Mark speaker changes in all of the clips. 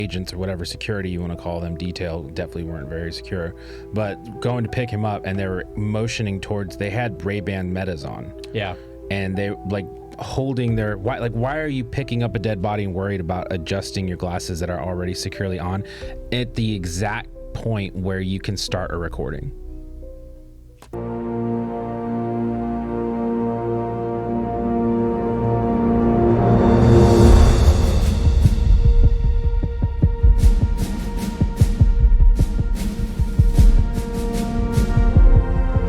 Speaker 1: agents or whatever security you want to call them, detail, definitely weren't very secure, but going to pick him up and they were motioning towards, they had Ray-Ban Metas on.
Speaker 2: Yeah.
Speaker 1: And they like holding their, why are you picking up a dead body and worried about adjusting your glasses that are already securely on at the exact point where you can start a recording?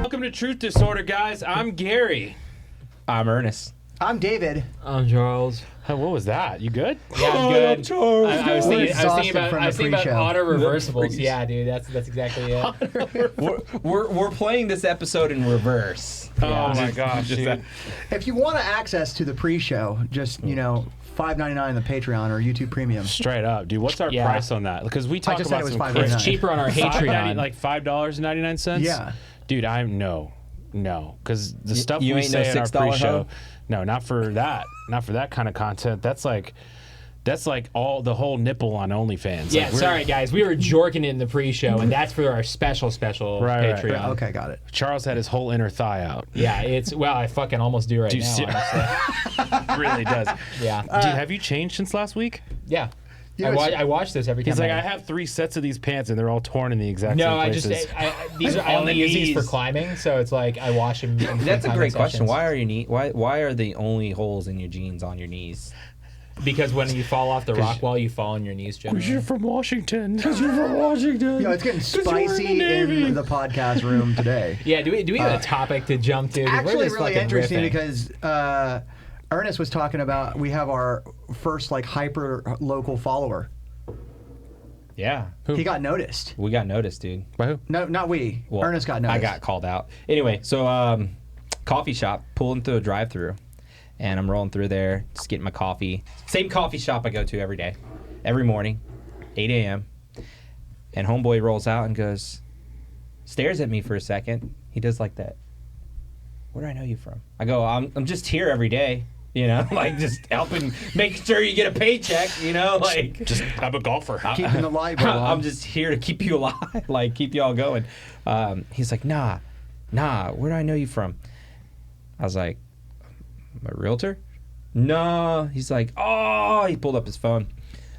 Speaker 1: Welcome to Truth Disorder, guys. I'm Gary.
Speaker 3: I'm Ernest.
Speaker 4: I'm David.
Speaker 2: I'm Charles.
Speaker 1: What was that? You good?
Speaker 2: Yeah, I'm good. I was thinking about
Speaker 4: pre-show.
Speaker 2: auto reversibles. Yeah, dude, that's exactly it.
Speaker 3: We're playing this episode in reverse.
Speaker 1: Oh my gosh, dude.
Speaker 4: If you want access to the pre-show, just $5.99 on the Patreon or YouTube Premium.
Speaker 1: Straight up, dude. What's our price on that? Because we talk
Speaker 4: just said
Speaker 1: about
Speaker 4: it was
Speaker 1: some
Speaker 4: $5.99.
Speaker 2: It's cheaper on our Patreon.
Speaker 1: like $5.99.
Speaker 4: Yeah,
Speaker 1: dude. No, because the stuff
Speaker 3: you
Speaker 1: we
Speaker 3: ain't
Speaker 1: say
Speaker 3: no
Speaker 1: in our
Speaker 3: $6
Speaker 1: pre-show,
Speaker 3: hoe?
Speaker 1: no, not for that kind of content. That's like all the whole nipple on OnlyFans.
Speaker 2: Yeah,
Speaker 1: like
Speaker 2: sorry guys, we were jorking in the pre-show, and that's for our special
Speaker 1: Right.
Speaker 2: Patreon.
Speaker 4: okay, got it.
Speaker 1: Charles had his whole inner thigh out.
Speaker 2: Yeah, I fucking almost do right now. Honestly.
Speaker 1: Really does.
Speaker 2: Yeah.
Speaker 1: Dude, have you changed since last week?
Speaker 2: Yeah.
Speaker 4: Yeah,
Speaker 2: I watch this every time.
Speaker 1: He's like, I have 3 sets of these pants and they're all torn in the exact
Speaker 2: No,
Speaker 1: same
Speaker 2: I
Speaker 1: places.
Speaker 2: just I only use these for climbing, so it's like I wash them.
Speaker 3: That's a great question. Why are why are the only holes in your jeans on your knees?
Speaker 2: Because when you fall off the rock wall, you fall on your knees.
Speaker 1: Because
Speaker 2: Generally.
Speaker 1: you're from Washington. Because you're from Washington.
Speaker 4: It's getting spicy in the podcast room today.
Speaker 2: Yeah, do we have a topic to jump to?
Speaker 4: Actually,
Speaker 2: We're just
Speaker 4: really
Speaker 2: fucking
Speaker 4: interesting
Speaker 2: riffing.
Speaker 4: because Ernest was talking about we have our first hyper local follower.
Speaker 3: Yeah.
Speaker 4: He got noticed.
Speaker 3: We got noticed, dude.
Speaker 1: By who?
Speaker 4: No, not we.
Speaker 3: Well,
Speaker 4: Ernest got noticed.
Speaker 3: I got called out. Anyway, so coffee shop, pulling through a drive-through, and I'm rolling through there, just getting my coffee. Same coffee shop I go to every day, every morning, 8 a.m. And homeboy rolls out and stares at me for a second. He does like that. Where do I know you from? I go, I'm just here every day. Just helping, making sure you get a paycheck,
Speaker 1: Just, I'm a golfer.
Speaker 4: keeping the light bulb on.
Speaker 3: I'm just here to keep you alive, keep you all going. He's like, nah, where do I know you from? I was like, I'm a realtor? No. He's like, oh, he pulled up his phone.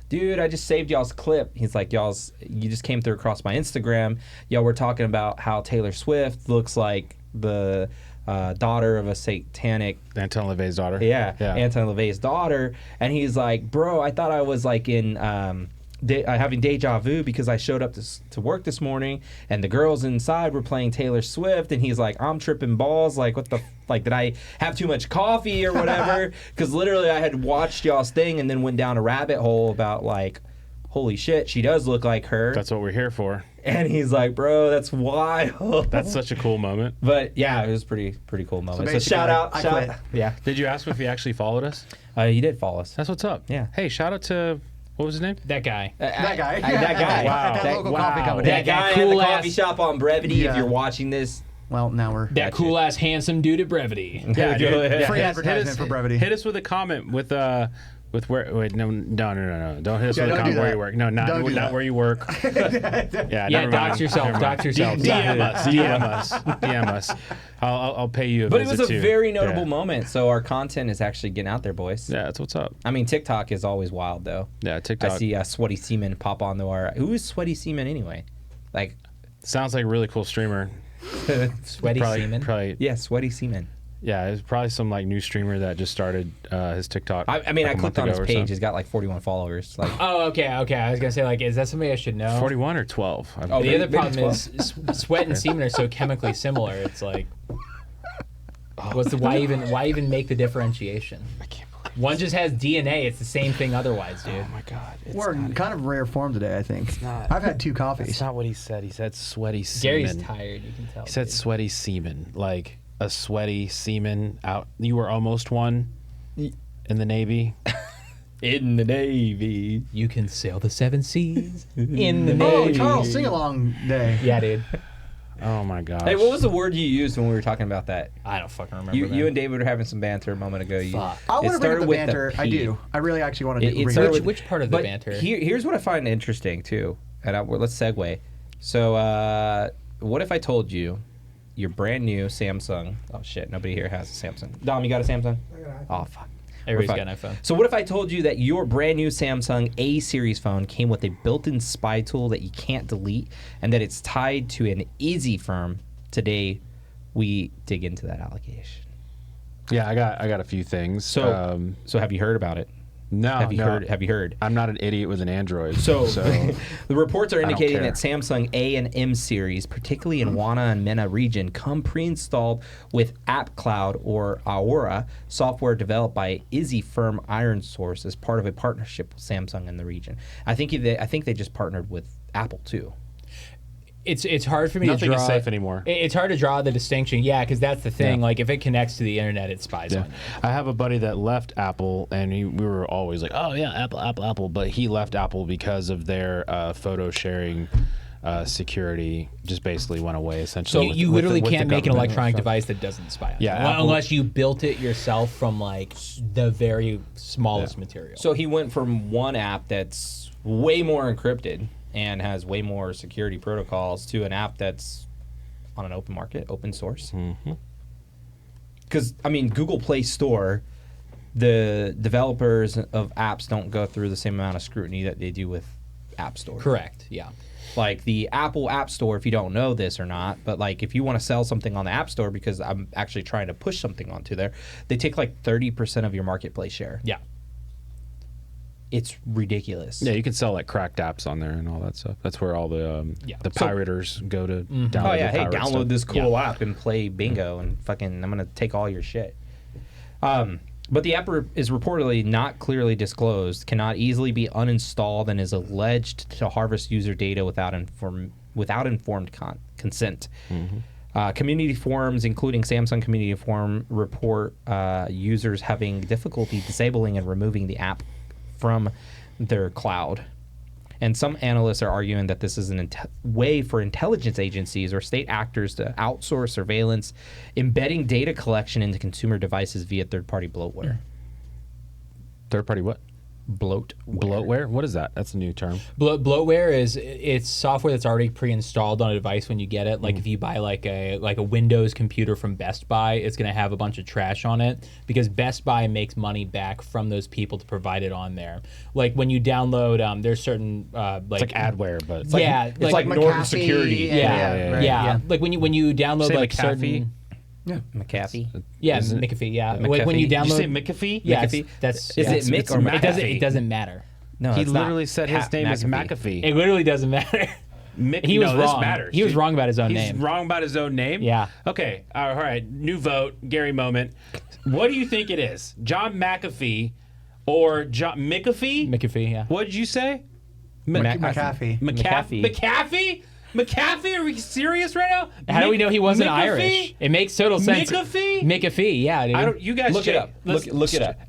Speaker 3: Dude, I just saved y'all's clip. He's like, you just came through across my Instagram. Y'all were talking about how Taylor Swift looks like the daughter of a satanic
Speaker 1: Anton LaVey's daughter.
Speaker 3: Yeah. Anton LaVey's daughter. And he's like, bro, I thought I was in having deja vu because I showed up to work this morning and the girls inside were playing Taylor Swift, and he's like, I'm tripping balls, did I have too much coffee or whatever? Because literally I had watched y'all's thing and then went down a rabbit hole about holy shit, she does look like her.
Speaker 1: That's what we're here for.
Speaker 3: And he's like, bro, that's wild.
Speaker 1: That's such a cool moment.
Speaker 3: But yeah, it was pretty cool moment. So
Speaker 4: basically,
Speaker 3: shout out.
Speaker 4: I quit.
Speaker 3: Yeah.
Speaker 1: Did you ask him if he actually followed us?
Speaker 3: He did follow us.
Speaker 1: That's what's up.
Speaker 3: Yeah.
Speaker 1: Hey, shout out to, what was his name?
Speaker 2: That guy.
Speaker 4: That guy.
Speaker 3: That guy.
Speaker 1: Wow.
Speaker 4: That local
Speaker 1: Wow.
Speaker 4: coffee company.
Speaker 3: That guy
Speaker 2: cool
Speaker 3: at the coffee
Speaker 2: ass-
Speaker 3: shop on Brevity.
Speaker 4: Yeah.
Speaker 3: If you're watching this,
Speaker 4: Well, now we're
Speaker 2: That cool ass handsome dude at Brevity.
Speaker 1: Yeah,
Speaker 3: Go
Speaker 1: dude.
Speaker 3: ahead.
Speaker 1: Yeah,
Speaker 4: free
Speaker 1: hit us-
Speaker 4: advertisement for brevity.
Speaker 1: Hit us with a comment with where. Wait, no. Don't hit us with a
Speaker 4: Yeah, don't
Speaker 1: comment
Speaker 4: do
Speaker 1: where
Speaker 4: that.
Speaker 1: you work. No, not
Speaker 4: Don't do
Speaker 1: where you work. Yeah,
Speaker 2: Yeah,
Speaker 1: never
Speaker 2: dox
Speaker 1: mind.
Speaker 2: yourself.
Speaker 1: Never
Speaker 2: Dox
Speaker 1: mind.
Speaker 2: yourself.
Speaker 1: DM us. I'll pay you a
Speaker 3: but it
Speaker 1: visit
Speaker 3: was a
Speaker 1: too.
Speaker 3: very notable
Speaker 1: Yeah.
Speaker 3: moment. So our content is actually getting out there, boys.
Speaker 1: Yeah, that's what's up.
Speaker 3: I mean, TikTok is always wild though.
Speaker 1: Yeah, TikTok.
Speaker 3: I see Sweaty Seaman pop on who is Sweaty Seaman anyway?
Speaker 1: Sounds like a really cool streamer.
Speaker 2: Sweaty semen.
Speaker 1: Probably.
Speaker 3: Yeah, Sweaty Seaman.
Speaker 1: Yeah, it's probably some new streamer that just started his TikTok.
Speaker 3: I mean, I
Speaker 1: a
Speaker 3: clicked
Speaker 1: month
Speaker 3: on his
Speaker 1: ago or
Speaker 3: page.
Speaker 1: so.
Speaker 3: He's got 41 followers.
Speaker 2: Oh, okay. I was gonna say, is that somebody I should know?
Speaker 1: 41 or 12.
Speaker 3: Oh,
Speaker 2: The other
Speaker 3: maybe
Speaker 2: problem is sweat and semen are so chemically similar. It's like, why even make the differentiation?
Speaker 1: I can't believe.
Speaker 2: One just has DNA. It's the same thing otherwise, dude.
Speaker 1: Oh my god.
Speaker 4: We're in kind of rare form today, I think.
Speaker 1: not.
Speaker 4: I've had 2 coffees.
Speaker 1: That's not what he said. He said sweaty semen.
Speaker 2: Gary's tired. You can tell.
Speaker 1: He said
Speaker 2: dude.
Speaker 1: sweaty semen, like a sweaty semen out. You were almost one in the Navy.
Speaker 3: In the Navy.
Speaker 2: You can sail the 7 seas in the
Speaker 4: Oh,
Speaker 2: Navy.
Speaker 4: Charles sing along day.
Speaker 2: Yeah, dude.
Speaker 1: Oh my gosh.
Speaker 3: Hey, what was the word you used when we were talking about that?
Speaker 2: I don't fucking remember.
Speaker 3: You and David were having some banter a moment ago.
Speaker 2: Fuck.
Speaker 4: I want to bring up the
Speaker 3: with
Speaker 4: banter. I
Speaker 3: P.
Speaker 4: do. I really actually want to
Speaker 3: It
Speaker 4: bring
Speaker 3: started
Speaker 4: it.
Speaker 3: with-
Speaker 2: Which part of the
Speaker 3: But
Speaker 2: banter?
Speaker 3: here's what I find interesting too, and let's segue. So, what if I told you your brand new Samsung? Oh shit, nobody here has a Samsung. Dom, you got a Samsung? Oh fuck.
Speaker 2: Everybody's
Speaker 3: We're
Speaker 2: got
Speaker 3: fine.
Speaker 2: an iPhone.
Speaker 3: So what if I told you that your brand new Samsung A series phone came with a built-in spy tool that you can't delete, and that it's tied to an Izzy firm? Today, we dig into that allegation.
Speaker 1: Yeah, I got a few things.
Speaker 3: So, so have you heard about it?
Speaker 1: no,
Speaker 3: Have you
Speaker 1: no.
Speaker 3: heard? Have you heard?
Speaker 1: I'm not an idiot with an Android.
Speaker 3: So,
Speaker 1: So
Speaker 3: the reports are
Speaker 1: don't
Speaker 3: indicating
Speaker 1: care.
Speaker 3: that Samsung A and M series, particularly in Wana and MENA region, come pre-installed with AppCloud or Aura software developed by Izzy firm IronSource as part of a partnership with Samsung in the region. I think they just partnered with Apple too.
Speaker 2: It's hard for me
Speaker 1: Nothing
Speaker 2: to
Speaker 1: is
Speaker 2: draw.
Speaker 1: safe anymore.
Speaker 2: It's hard to draw the distinction. Yeah, because that's the thing.
Speaker 1: Yeah.
Speaker 2: Like if it connects to the internet, it spies on you.
Speaker 1: I have a buddy that left Apple, and we were always like, "Oh yeah, Apple, Apple, Apple." But he left Apple because of their photo sharing security. Just basically went away
Speaker 2: So
Speaker 1: essentially.
Speaker 2: you literally
Speaker 1: with the
Speaker 2: can't make an
Speaker 1: government.
Speaker 2: electronic device that doesn't spy on
Speaker 1: Yeah,
Speaker 2: you.
Speaker 1: Apple-
Speaker 2: Unless you built it yourself from like the very smallest material.
Speaker 3: So he went from one app that's way more encrypted and has way more security protocols to an app that's on an open market, open source. Because, I mean, Google Play Store, the developers of apps don't go through the same amount of scrutiny that they do with App Store.
Speaker 2: correct. Yeah.
Speaker 3: Like the Apple App Store, if you don't know this or not, but like if you want to sell something on the App Store, because I'm actually trying to push something onto there, they take like 30% of your marketplace share.
Speaker 2: Yeah.
Speaker 3: It's ridiculous.
Speaker 1: Yeah, you can sell like cracked apps on there and all that stuff. That's where all the
Speaker 2: Yeah.
Speaker 1: the
Speaker 2: So-
Speaker 1: pirators go to download.
Speaker 3: Oh yeah,
Speaker 1: the
Speaker 3: hey,
Speaker 1: pirate
Speaker 3: download
Speaker 1: stuff.
Speaker 3: this cool app and play bingo and fucking I'm gonna take all your shit. But the app is reportedly not clearly disclosed, cannot easily be uninstalled, and is alleged to harvest user data without informed consent. Community forums, including Samsung Community Forum, report users having difficulty disabling and removing the app from their cloud. And some analysts are arguing that this is an way for intelligence agencies or state actors to outsource surveillance, embedding data collection into consumer devices via third-party bloatware.
Speaker 1: Third party what? Bloatware? What is that? That's a new term.
Speaker 2: Bloatware it's software that's already pre-installed on a device when you get it. Like if you buy like a Windows computer from Best Buy, it's going to have a bunch of trash on it because Best Buy makes money back from those people to provide it on there. Like when you download, there's certain
Speaker 1: It's like adware, but it's
Speaker 2: yeah,
Speaker 3: It's like Norton
Speaker 4: McAfee,
Speaker 3: Security.
Speaker 2: yeah,
Speaker 4: right,
Speaker 2: yeah. Like when you download
Speaker 1: Say
Speaker 2: like
Speaker 1: McAfee?
Speaker 2: certain
Speaker 3: McAfee.
Speaker 2: yeah
Speaker 1: Is it-
Speaker 2: McAfee yeah.
Speaker 3: McAfee?
Speaker 2: Like when you
Speaker 1: Did you say
Speaker 2: download
Speaker 1: McAfee?
Speaker 2: yeah,
Speaker 3: McAfee?
Speaker 2: that's
Speaker 3: Is
Speaker 2: yeah,
Speaker 3: it Mick or
Speaker 2: it
Speaker 3: McAfee?
Speaker 2: doesn't matter.
Speaker 3: No,
Speaker 1: He
Speaker 3: it's not.
Speaker 1: literally said his name is McAfee.
Speaker 2: It literally doesn't matter. He was
Speaker 1: no,
Speaker 2: wrong.
Speaker 1: This matters.
Speaker 2: He was wrong about his own
Speaker 1: He's
Speaker 2: name.
Speaker 1: wrong about his own name?
Speaker 2: Yeah.
Speaker 1: Okay. All right. New vote. Gary moment. What do you think it is? John McAfee or John McAfee?
Speaker 2: McAfee, yeah.
Speaker 1: What did you say?
Speaker 4: McAfee.
Speaker 1: McAfee? McAfee? Are we serious right now?
Speaker 2: How do we know he wasn't
Speaker 1: McAfee?
Speaker 2: Irish? It makes total sense.
Speaker 1: McAfee?
Speaker 2: McAfee, yeah, dude.
Speaker 1: I don't. You guys
Speaker 3: Look it
Speaker 1: check-
Speaker 3: up.
Speaker 1: let's-
Speaker 3: Look it up.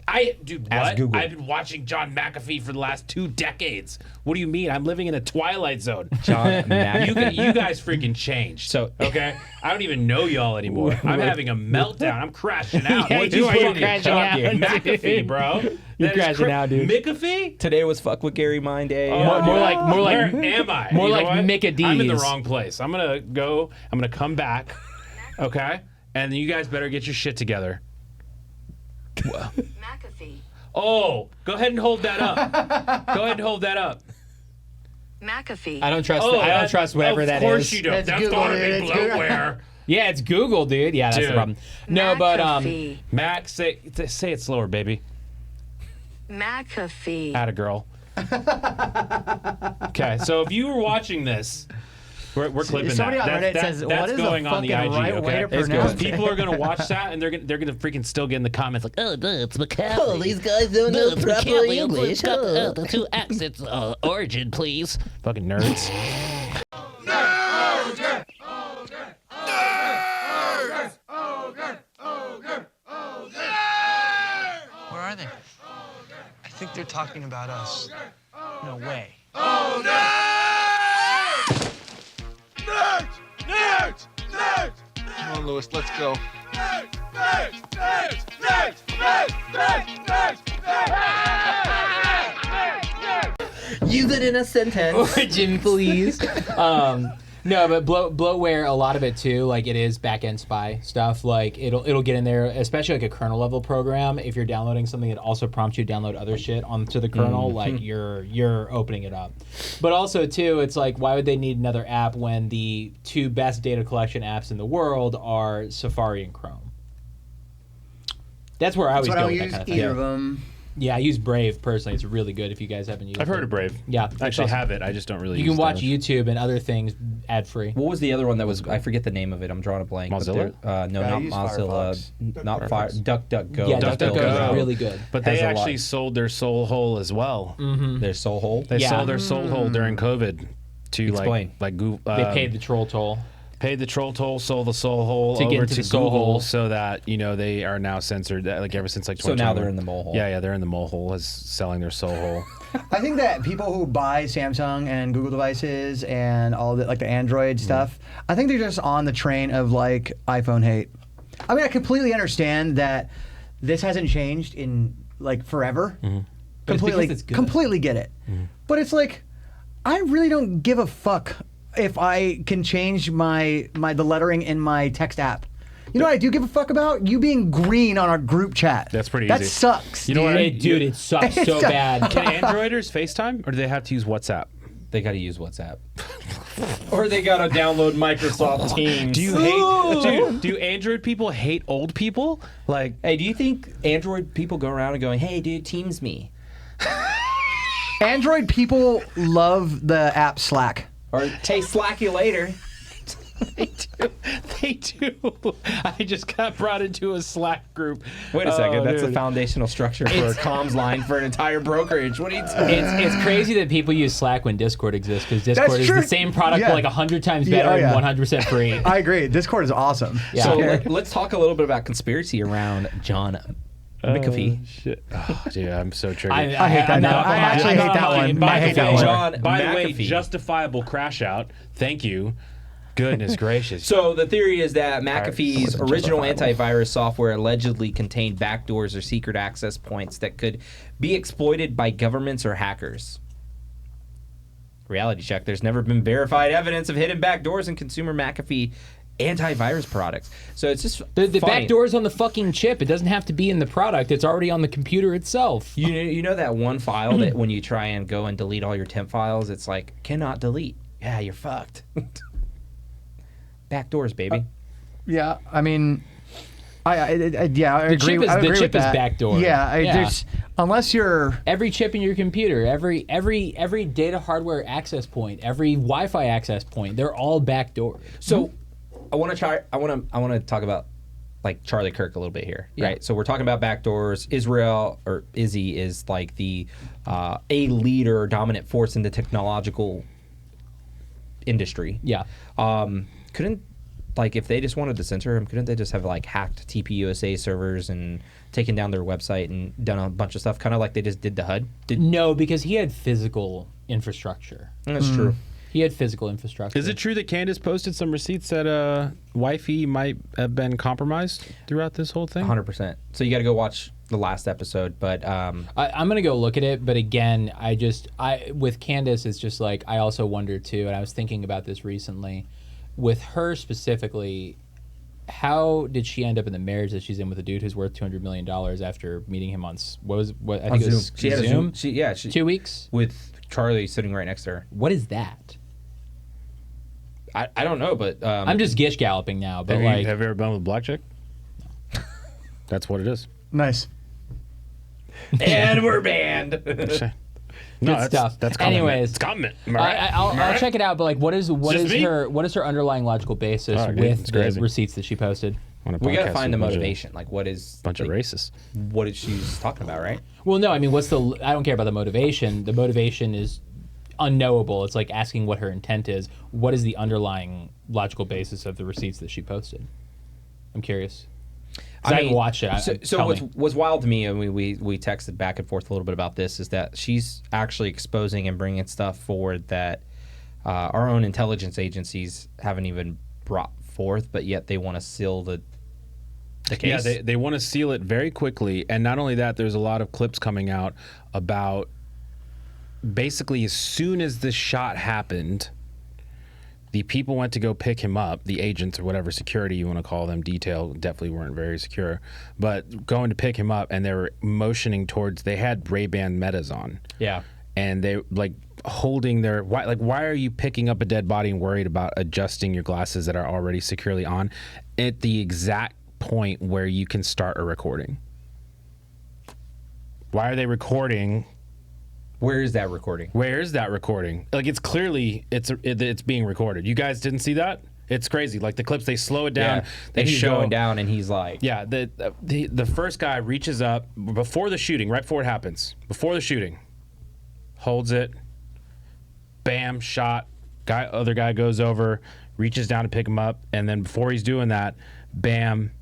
Speaker 1: Dude,
Speaker 3: Ask
Speaker 1: what?
Speaker 3: Google.
Speaker 1: I've been watching John McAfee for the last 2 decades. What do you mean? I'm living in a twilight zone.
Speaker 3: John McAfee.
Speaker 1: You guys freaking changed.
Speaker 3: So-
Speaker 1: okay, I don't even know y'all anymore. I'm having a meltdown. I'm crashing out.
Speaker 2: Yeah,
Speaker 1: What'd
Speaker 2: you
Speaker 1: say
Speaker 2: are
Speaker 1: to me?
Speaker 2: crashing out,
Speaker 1: McAfee,
Speaker 2: dude.
Speaker 1: bro.
Speaker 2: You're
Speaker 1: That is
Speaker 2: crashing out, dude.
Speaker 1: McAfee?
Speaker 3: Today was Fuck with Gary Mind Day.
Speaker 2: More like
Speaker 1: Where am I?
Speaker 2: more
Speaker 1: You know
Speaker 2: like
Speaker 1: what?
Speaker 2: Mick a
Speaker 1: I'm in the
Speaker 2: D's.
Speaker 1: wrong place. I'm gonna come back. Okay, and then you guys better get your shit together.
Speaker 5: McAfee.
Speaker 1: Oh, go ahead and hold that up. Go ahead and hold that up.
Speaker 5: McAfee.
Speaker 2: I don't trust.
Speaker 1: Oh,
Speaker 2: I don't trust whatever that is.
Speaker 1: Of course you don't.
Speaker 4: That's
Speaker 1: That's
Speaker 4: Google,
Speaker 1: gotta be
Speaker 4: dude. It's Google.
Speaker 1: bloatware.
Speaker 2: Yeah, it's Google, dude. Yeah, that's the
Speaker 1: Dude.
Speaker 2: problem. No, but
Speaker 5: McAfee.
Speaker 1: Max, say it slower, baby.
Speaker 5: McAfee.
Speaker 1: Atta girl. Okay, so if you were watching this, we're clipping
Speaker 4: Somebody
Speaker 1: that.
Speaker 4: on Reddit says,
Speaker 1: that's
Speaker 4: "What is
Speaker 1: going
Speaker 4: the
Speaker 1: on the
Speaker 4: fucking
Speaker 1: IG,
Speaker 4: right
Speaker 1: okay?
Speaker 4: way to
Speaker 1: Because
Speaker 4: pronounce it?"
Speaker 1: people are gonna watch that and they're gonna freaking still get in the comments like,
Speaker 6: Oh, no, it's McAfee.
Speaker 7: Oh, these guys don't know
Speaker 6: it's
Speaker 7: proper
Speaker 6: McAfee.
Speaker 7: English.
Speaker 6: It's got
Speaker 7: Oh.
Speaker 6: the 2 accents origin, please.
Speaker 1: fucking nerds.
Speaker 8: Where are they? I think they're talking about us. No way.
Speaker 9: Nerds!
Speaker 8: Lewis. Let's go.
Speaker 3: Use it in a sentence.
Speaker 2: Origin, please. No, but bloatware, a lot of it too, like it is back-end spy stuff. Like it'll get in there, especially like a kernel level program. If you're downloading something that also prompts you to download other shit onto the kernel, like you're opening it up. But also too, it's like, why would they need another app when the two best data collection apps in the world are Safari and Chrome? That's where I always
Speaker 4: That's what
Speaker 2: go
Speaker 4: I
Speaker 2: with that
Speaker 4: use
Speaker 2: kind of thing.
Speaker 4: either of them.
Speaker 2: Yeah, I use Brave personally. It's really good if you guys haven't used it.
Speaker 1: I've heard of Brave.
Speaker 2: Yeah.
Speaker 1: I actually
Speaker 2: awesome.
Speaker 1: have it. I just don't really
Speaker 2: You
Speaker 1: use
Speaker 2: can watch
Speaker 1: those.
Speaker 2: YouTube and other things ad-free.
Speaker 3: What was the other one that was? I forget the name of it. I'm drawing a blank. but
Speaker 1: Mozilla?
Speaker 3: No,
Speaker 4: Yeah, I
Speaker 3: not
Speaker 4: use
Speaker 3: Mozilla.
Speaker 4: Firefox.
Speaker 3: Not Fire. DuckDuckGo.
Speaker 2: Yeah,
Speaker 1: DuckDuckGo.
Speaker 2: DuckDuckGo is really good.
Speaker 1: But
Speaker 3: Has
Speaker 1: they
Speaker 3: a lot.
Speaker 1: actually sold their soul hole as well.
Speaker 3: Their soul hole.
Speaker 1: They
Speaker 2: Yeah.
Speaker 1: sold their soul hole during COVID to
Speaker 3: Explain.
Speaker 1: like Google.
Speaker 2: They paid the troll toll.
Speaker 1: Paid the troll toll, sold the soul hole
Speaker 2: To get
Speaker 1: over
Speaker 2: into
Speaker 1: to
Speaker 2: the soul
Speaker 1: Google,
Speaker 2: hole.
Speaker 1: so that they are now censored. Like ever since like
Speaker 3: So now
Speaker 1: 2021.
Speaker 3: they're in the mole hole.
Speaker 1: Yeah, they're in the mole hole, is selling their soul hole.
Speaker 4: I think that people who buy Samsung and Google devices and all the like the Android stuff, I think they're just on the train of like iPhone hate. I mean, I completely understand that this hasn't changed in like forever.
Speaker 2: But it's
Speaker 4: Completely,
Speaker 2: because it's good.
Speaker 4: completely get it. But it's like, I really don't give a fuck if I can change the lettering in my text app. You know what I do give a fuck about? You being green on our group chat.
Speaker 1: That's pretty
Speaker 4: That
Speaker 1: easy.
Speaker 4: sucks.
Speaker 1: You know what?
Speaker 2: Dude, it sucks so bad.
Speaker 1: Can Androiders FaceTime, or do they have to use WhatsApp?
Speaker 3: They got to use WhatsApp. Or they got to download Microsoft Teams.
Speaker 1: Do you hate, dude? Do Android people hate old people? Like,
Speaker 3: Hey, do you think Android people go around and going, "Hey, dude, Teams me,"
Speaker 4: Android people love the app Slack.
Speaker 3: or "Hey, Slack you later"?
Speaker 1: they do. They do. I just got brought into a Slack group.
Speaker 3: Wait a second,
Speaker 1: Oh,
Speaker 3: that's the
Speaker 1: dude.
Speaker 3: foundational structure for a comms line for an entire brokerage. What are you talking?
Speaker 2: It's crazy that people use Slack when Discord exists, because Discord is
Speaker 4: true.
Speaker 2: the same product,
Speaker 4: Yeah.
Speaker 2: but like 100 times
Speaker 4: Yeah,
Speaker 2: better
Speaker 4: oh, yeah.
Speaker 2: and 100% free.
Speaker 4: I agree. Discord is awesome.
Speaker 2: Yeah.
Speaker 3: So let's talk a little bit about conspiracy around John McAfee.
Speaker 1: Shit. Oh, dude, I'm so triggered.
Speaker 4: I hate that
Speaker 2: I'm
Speaker 4: now.
Speaker 2: not-
Speaker 4: I actually
Speaker 2: I'm
Speaker 4: hate
Speaker 2: not
Speaker 4: that
Speaker 2: lying.
Speaker 4: one.
Speaker 2: By
Speaker 4: I
Speaker 2: the
Speaker 4: hate that
Speaker 2: way,
Speaker 4: one.
Speaker 3: John
Speaker 1: By the way,
Speaker 3: McAfee.
Speaker 1: justifiable crash out. Thank you. Goodness gracious.
Speaker 3: So the theory is that
Speaker 1: Alright,
Speaker 3: McAfee's
Speaker 1: wasn't
Speaker 3: original
Speaker 1: justifiable.
Speaker 3: antivirus software allegedly contained backdoors or secret access points that could be exploited by governments or hackers. Reality check. There's never been verified evidence of hidden backdoors in consumer McAfee antivirus products. So it's just
Speaker 2: The
Speaker 3: funny.
Speaker 2: back door's on the fucking chip. It doesn't have to be in the product. It's already on the computer itself.
Speaker 3: You know that one file that when you try and go and delete all your temp files, it's like, cannot delete. Yeah, you're fucked. Backdoors, baby.
Speaker 4: Yeah, I mean, I agree.
Speaker 2: chip is-
Speaker 4: I
Speaker 2: the
Speaker 4: agree
Speaker 2: chip
Speaker 4: with
Speaker 2: is
Speaker 4: that.
Speaker 2: backdoored.
Speaker 4: Yeah,
Speaker 2: Yeah.
Speaker 4: there's unless you're
Speaker 2: Every chip in your computer, every data hardware access point, every Wi-Fi access point, they're all backdoored.
Speaker 3: So I want to talk about like Charlie Kirk a little bit here,
Speaker 2: Yeah.
Speaker 3: right? So we're talking about backdoors. Israel, or Izzy, is like the a leader, dominant force in the technological industry.
Speaker 2: Yeah.
Speaker 3: Couldn't, like, if they just wanted to censor him, couldn't they just have like hacked TPUSA servers and taken down their website and done a bunch of stuff, kind of like they just did to HUD?
Speaker 2: No, because he had physical infrastructure.
Speaker 3: That's true.
Speaker 2: He had physical infrastructure.
Speaker 1: Is it true that Candace posted some receipts that Wi-Fi might have been compromised throughout this whole thing?
Speaker 3: 100%. So you got to go watch the last episode, but
Speaker 2: I'm gonna go look at it, but again, with Candace, it's just like I also wonder too, and I was thinking about this recently, with her specifically. How did she end up in the marriage that she's in with a dude who's worth $200 million after meeting him on I think it was
Speaker 3: She had a
Speaker 2: Zoom?
Speaker 3: Zoom.
Speaker 2: 2 weeks.
Speaker 3: With Charlie sitting right next to her.
Speaker 2: What is that?
Speaker 3: I don't know, but
Speaker 2: I'm just gish galloping now, but
Speaker 1: Have you ever been with a black chick? That's what it is.
Speaker 4: nice.
Speaker 3: and we're banned.
Speaker 1: No,
Speaker 2: Good stuff.
Speaker 1: That's comment.
Speaker 2: Anyways,
Speaker 1: It's comment. Am I right?
Speaker 2: I'll check it out. But like, what is
Speaker 1: just me?
Speaker 2: her underlying logical basis
Speaker 1: Oh, dude,
Speaker 2: with
Speaker 1: it's
Speaker 2: the
Speaker 1: crazy.
Speaker 2: receipts that she posted?
Speaker 1: On a
Speaker 3: We gotta
Speaker 1: podcast
Speaker 3: find the
Speaker 1: with a
Speaker 3: motivation. Like, what is
Speaker 1: bunch of
Speaker 3: like,
Speaker 1: racists.
Speaker 3: what is she's talking about, right?
Speaker 2: Well, no, I mean, I don't care about the motivation. The motivation is unknowable. It's like asking what her intent is. What is the underlying logical basis of the receipts that she posted? I'm curious. 'Cause I haven't watched it.
Speaker 3: So
Speaker 2: Tell me.
Speaker 3: what's wild to me, and we texted back and forth a little bit about this, is that she's actually exposing and bringing stuff forward that our own intelligence agencies haven't even brought forth, but yet they want to seal the case.
Speaker 1: Yeah, they want to seal it very quickly. And not only that, there's a lot of clips coming out about basically as soon as this shot happened, the people went to go pick him up, the agents or whatever security you want to call them, detail definitely weren't very secure, but going to pick him up, and they were motioning towards, they had Ray-Ban Metas on.
Speaker 3: Yeah.
Speaker 1: And they like holding their, why are you picking up a dead body and worried about adjusting your glasses that are already securely on at the exact point where you can start a recording? Why are they recording?
Speaker 3: Where is that recording?
Speaker 1: Where is that recording? Like, it's clearly it's being recorded. You guys didn't see that? It's crazy. Like the clips, they slow it down.
Speaker 3: Yeah.
Speaker 1: They
Speaker 3: and he's
Speaker 1: show
Speaker 3: going down, and he's like,
Speaker 1: yeah. The first guy reaches up before the shooting, right before it happens, before the shooting, holds it, bam, shot. Other guy goes over, reaches down to pick him up, and then before he's doing that, bam,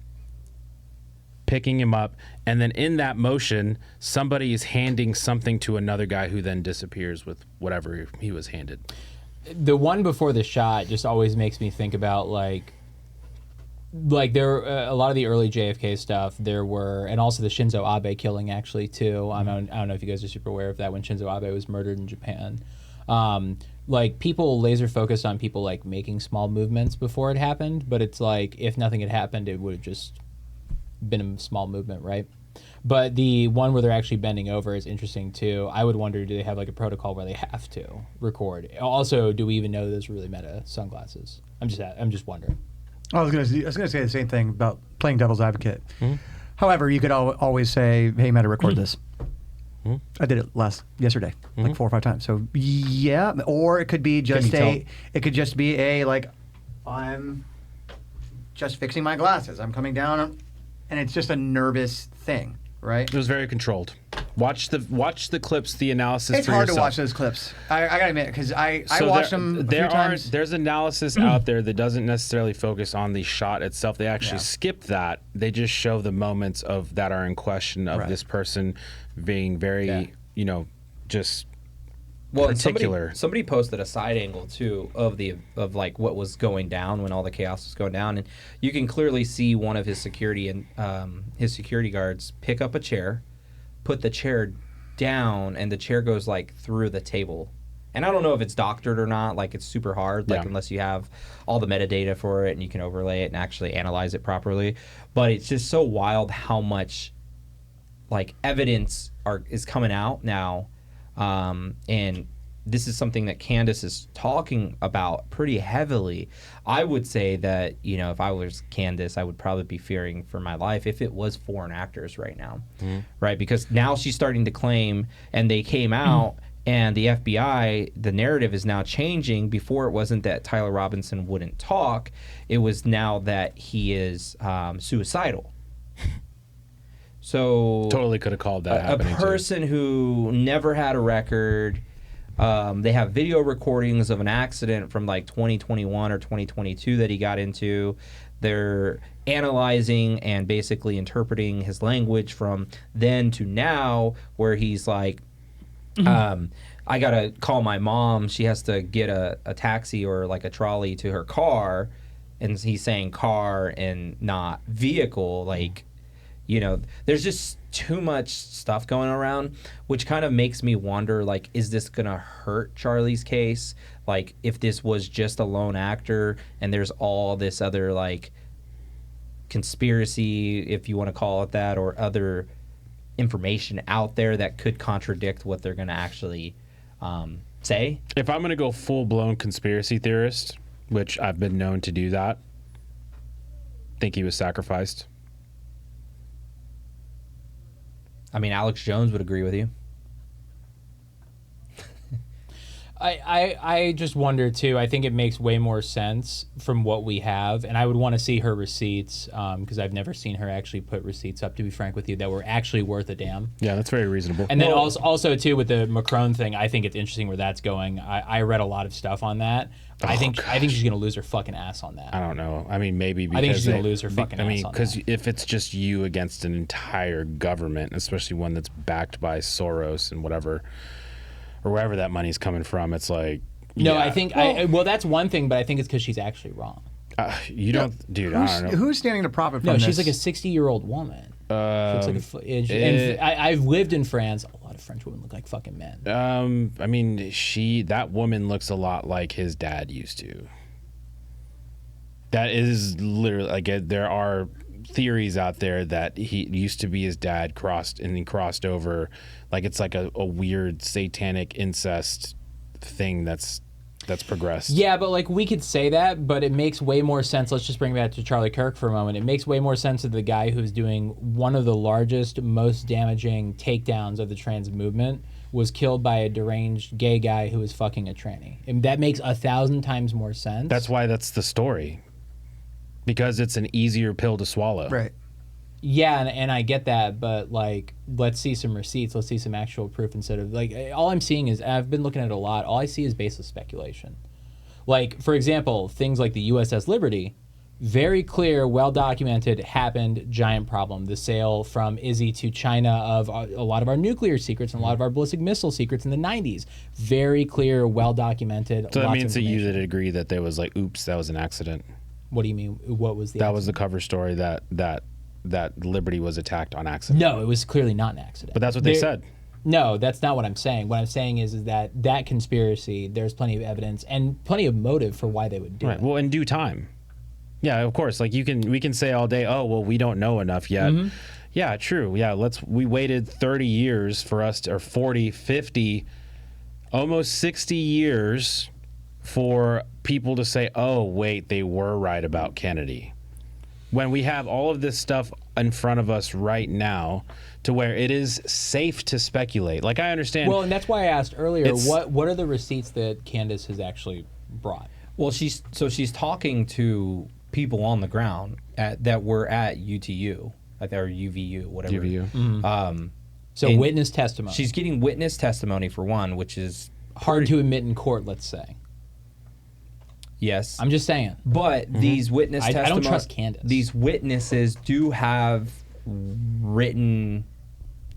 Speaker 1: picking him up, and then in that motion, somebody is handing something to another guy who then disappears with whatever he was handed.
Speaker 2: The one before the shot just always makes me think about like there a lot of the early JFK stuff. There were, and also the Shinzo Abe killing actually too. I don't know if you guys are super aware of that, when Shinzo Abe was murdered in Japan. Like people laser focused on people like making small movements before it happened, but it's like if nothing had happened, it would have just been a small movement, right? But the one where they're actually bending over is interesting too. I would wonder, do they have like a protocol where they have to record? Also, do we even know those are really meta sunglasses? I'm just wondering.
Speaker 4: I was gonna say the same thing about playing devil's advocate. However, you could always say, "Hey, Meta, record this." I did it yesterday, like 4 or 5 times. So yeah, or it could be just like, I'm just fixing my glasses. I'm coming down, and it's just a nervous thing, right?
Speaker 1: It was very controlled. Watch the clips, the analysis.
Speaker 4: It's
Speaker 1: for
Speaker 4: hard
Speaker 1: yourself.
Speaker 4: to watch those clips. I gotta admit, because I watched them a few times.
Speaker 1: There's analysis out there that doesn't necessarily focus on the shot itself. They actually skip that. They just show the moments that are in question of this person being very, just particular.
Speaker 3: Somebody posted a side angle too of like what was going down when all the chaos was going down, and you can clearly see one of his security guards pick up a chair, put the chair down, and the chair goes like through the table. And I don't know if it's doctored or not. Like, it's super hard, unless you have all the metadata for it and you can overlay it and actually analyze it properly. But it's just so wild how much like evidence is coming out now. And this is something that Candace is talking about pretty heavily. I would say that, if I was Candace, I would probably be fearing for my life if it was foreign actors right now, right? Because now she's starting to claim, and they came out, and the FBI, the narrative is now changing. Before, it wasn't that Tyler Robinson wouldn't talk. It was now that he is suicidal. So
Speaker 1: totally could have called that happening.
Speaker 3: A person who never had a record. They have video recordings of an accident from like 2021 or 2022 that he got into. They're analyzing and basically interpreting his language from then to now, where he's like, I gotta call my mom. She has to get a taxi or like a trolley to her car. And he's saying car and not vehicle. Like, there's just too much stuff going around, which kind of makes me wonder, like, is this going to hurt Charlie's case? Like, if this was just a lone actor and there's all this other, like, conspiracy, if you want to call it that, or other information out there that could contradict what they're going to actually say?
Speaker 1: If I'm going to go full-blown conspiracy theorist, which I've been known to do that, think he was sacrificed.
Speaker 3: I mean, Alex Jones would agree with you.
Speaker 2: I just wonder too. I think it makes way more sense from what we have, and I would want to see her receipts because I've never seen her actually put receipts up, to be frank with you, that were actually worth a damn.
Speaker 1: Yeah, that's very reasonable.
Speaker 2: And then also too with the Macron thing, I think it's interesting where that's going. I read a lot of stuff on that. I think she's gonna lose her fucking ass on that.
Speaker 1: I don't know. I mean, maybe because
Speaker 2: I think she's gonna lose her fucking ass on that.
Speaker 1: I mean, because if it's just you against an entire government, especially one that's backed by Soros and whatever, or wherever that money's coming from, it's like
Speaker 2: no. I think well, that's one thing, but I think it's because she's actually wrong.
Speaker 1: You don't, dude. I don't know.
Speaker 4: Who's standing to profit from
Speaker 2: No,
Speaker 4: this?
Speaker 2: she's like a 60-year-old woman. Looks like and I've lived in France. A lot of French women look like fucking men.
Speaker 1: I mean, that woman looks a lot like his dad used to. That is literally like there are theories out there that he used to be his dad crossed over, like it's like a weird satanic incest thing that's progressed.
Speaker 2: Yeah, but like we could say that, but it makes way more sense. Let's just bring it back to Charlie Kirk for a moment. It makes way more sense of the guy who's doing one of the largest, most damaging takedowns of the trans movement was killed by a deranged gay guy who was fucking a tranny. And that makes 1,000 times more sense.
Speaker 1: That's why that's the story. Because it's an easier pill to swallow.
Speaker 4: Right.
Speaker 2: Yeah, and I get that, but like, let's see some receipts. Let's see some actual proof instead of like, all I'm seeing is, I've been looking at it a lot. All I see is baseless speculation. Like, for example, things like the USS Liberty, very clear, well documented, happened, giant problem. The sale from Izzy to China of a lot of our nuclear secrets and a lot of our ballistic missile secrets in the 90s. Very clear, well documented.
Speaker 1: So that
Speaker 2: lots
Speaker 1: means
Speaker 2: of
Speaker 1: that you
Speaker 2: information.
Speaker 1: would agree that there was like, oops, that was an accident.
Speaker 2: What do you mean? What was the
Speaker 1: That
Speaker 2: accident?
Speaker 1: was the cover story that Liberty was attacked on accident.
Speaker 2: No, it was clearly not an accident.
Speaker 1: But that's what they said.
Speaker 2: No, that's not what I'm saying. What I'm saying is that conspiracy, there's plenty of evidence and plenty of motive for why they would do
Speaker 1: Right.
Speaker 2: it.
Speaker 1: Well, in due time. Yeah, of course. Like we can say all day, oh well, we don't know enough yet.
Speaker 2: Mm-hmm.
Speaker 1: Yeah, true. Yeah, we waited 30 years for us to, or 40, 50, almost 60 years for people to say, oh wait, they were right about Kennedy. When we have all of this stuff in front of us right now, to where it is safe to speculate. Like I understand.
Speaker 2: Well, and that's why I asked earlier, what are the receipts that Candace has actually brought?
Speaker 3: Well, she's talking to people on the ground that were at UTU, or UVU, whatever.
Speaker 1: UVU.
Speaker 2: So
Speaker 3: and
Speaker 2: witness testimony.
Speaker 3: She's getting witness testimony for one, which is
Speaker 2: hard to admit in court, let's say.
Speaker 3: yes.
Speaker 2: I'm just saying.
Speaker 3: But these witness
Speaker 2: I
Speaker 3: testimony,
Speaker 2: don't trust Candace.
Speaker 3: These witnesses do have written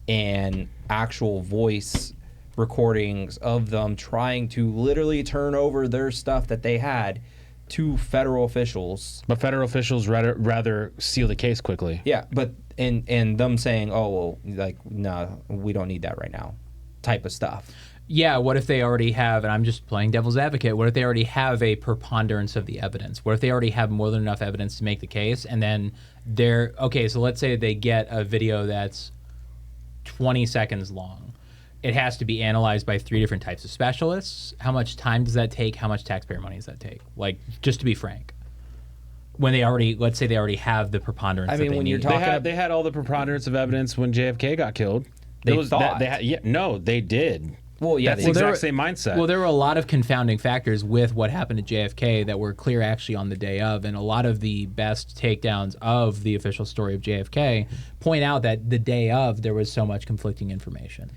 Speaker 3: and actual voice recordings of them trying to literally turn over their stuff that they had to federal officials.
Speaker 1: But federal officials rather seal the case quickly.
Speaker 3: Yeah, but and them saying, "Oh well, like no, we don't need that right now," type of stuff.
Speaker 2: Yeah, what if they already have, and I'm just playing devil's advocate, what if they already have a preponderance of the evidence? What if they already have more than enough evidence to make the case, and then okay, so let's say they get a video that's 20 seconds long. It has to be analyzed by 3 different types of specialists. How much time does that take? How much taxpayer money does that take? Like, just to be frank. When they already, let's say they already have the preponderance
Speaker 3: I
Speaker 2: that
Speaker 3: mean,
Speaker 2: they
Speaker 3: when you're
Speaker 2: need.
Speaker 3: talking
Speaker 1: They had all the preponderance of evidence when JFK got killed.
Speaker 3: They thought.
Speaker 1: No, they did.
Speaker 3: Well, yeah,
Speaker 1: That's
Speaker 3: they
Speaker 1: the
Speaker 3: did.
Speaker 1: exact same mindset.
Speaker 2: Well, there were a lot of confounding factors with what happened to JFK that were clear actually on the day of, and a lot of the best takedowns of the official story of JFK point out that the day of there was so much conflicting information.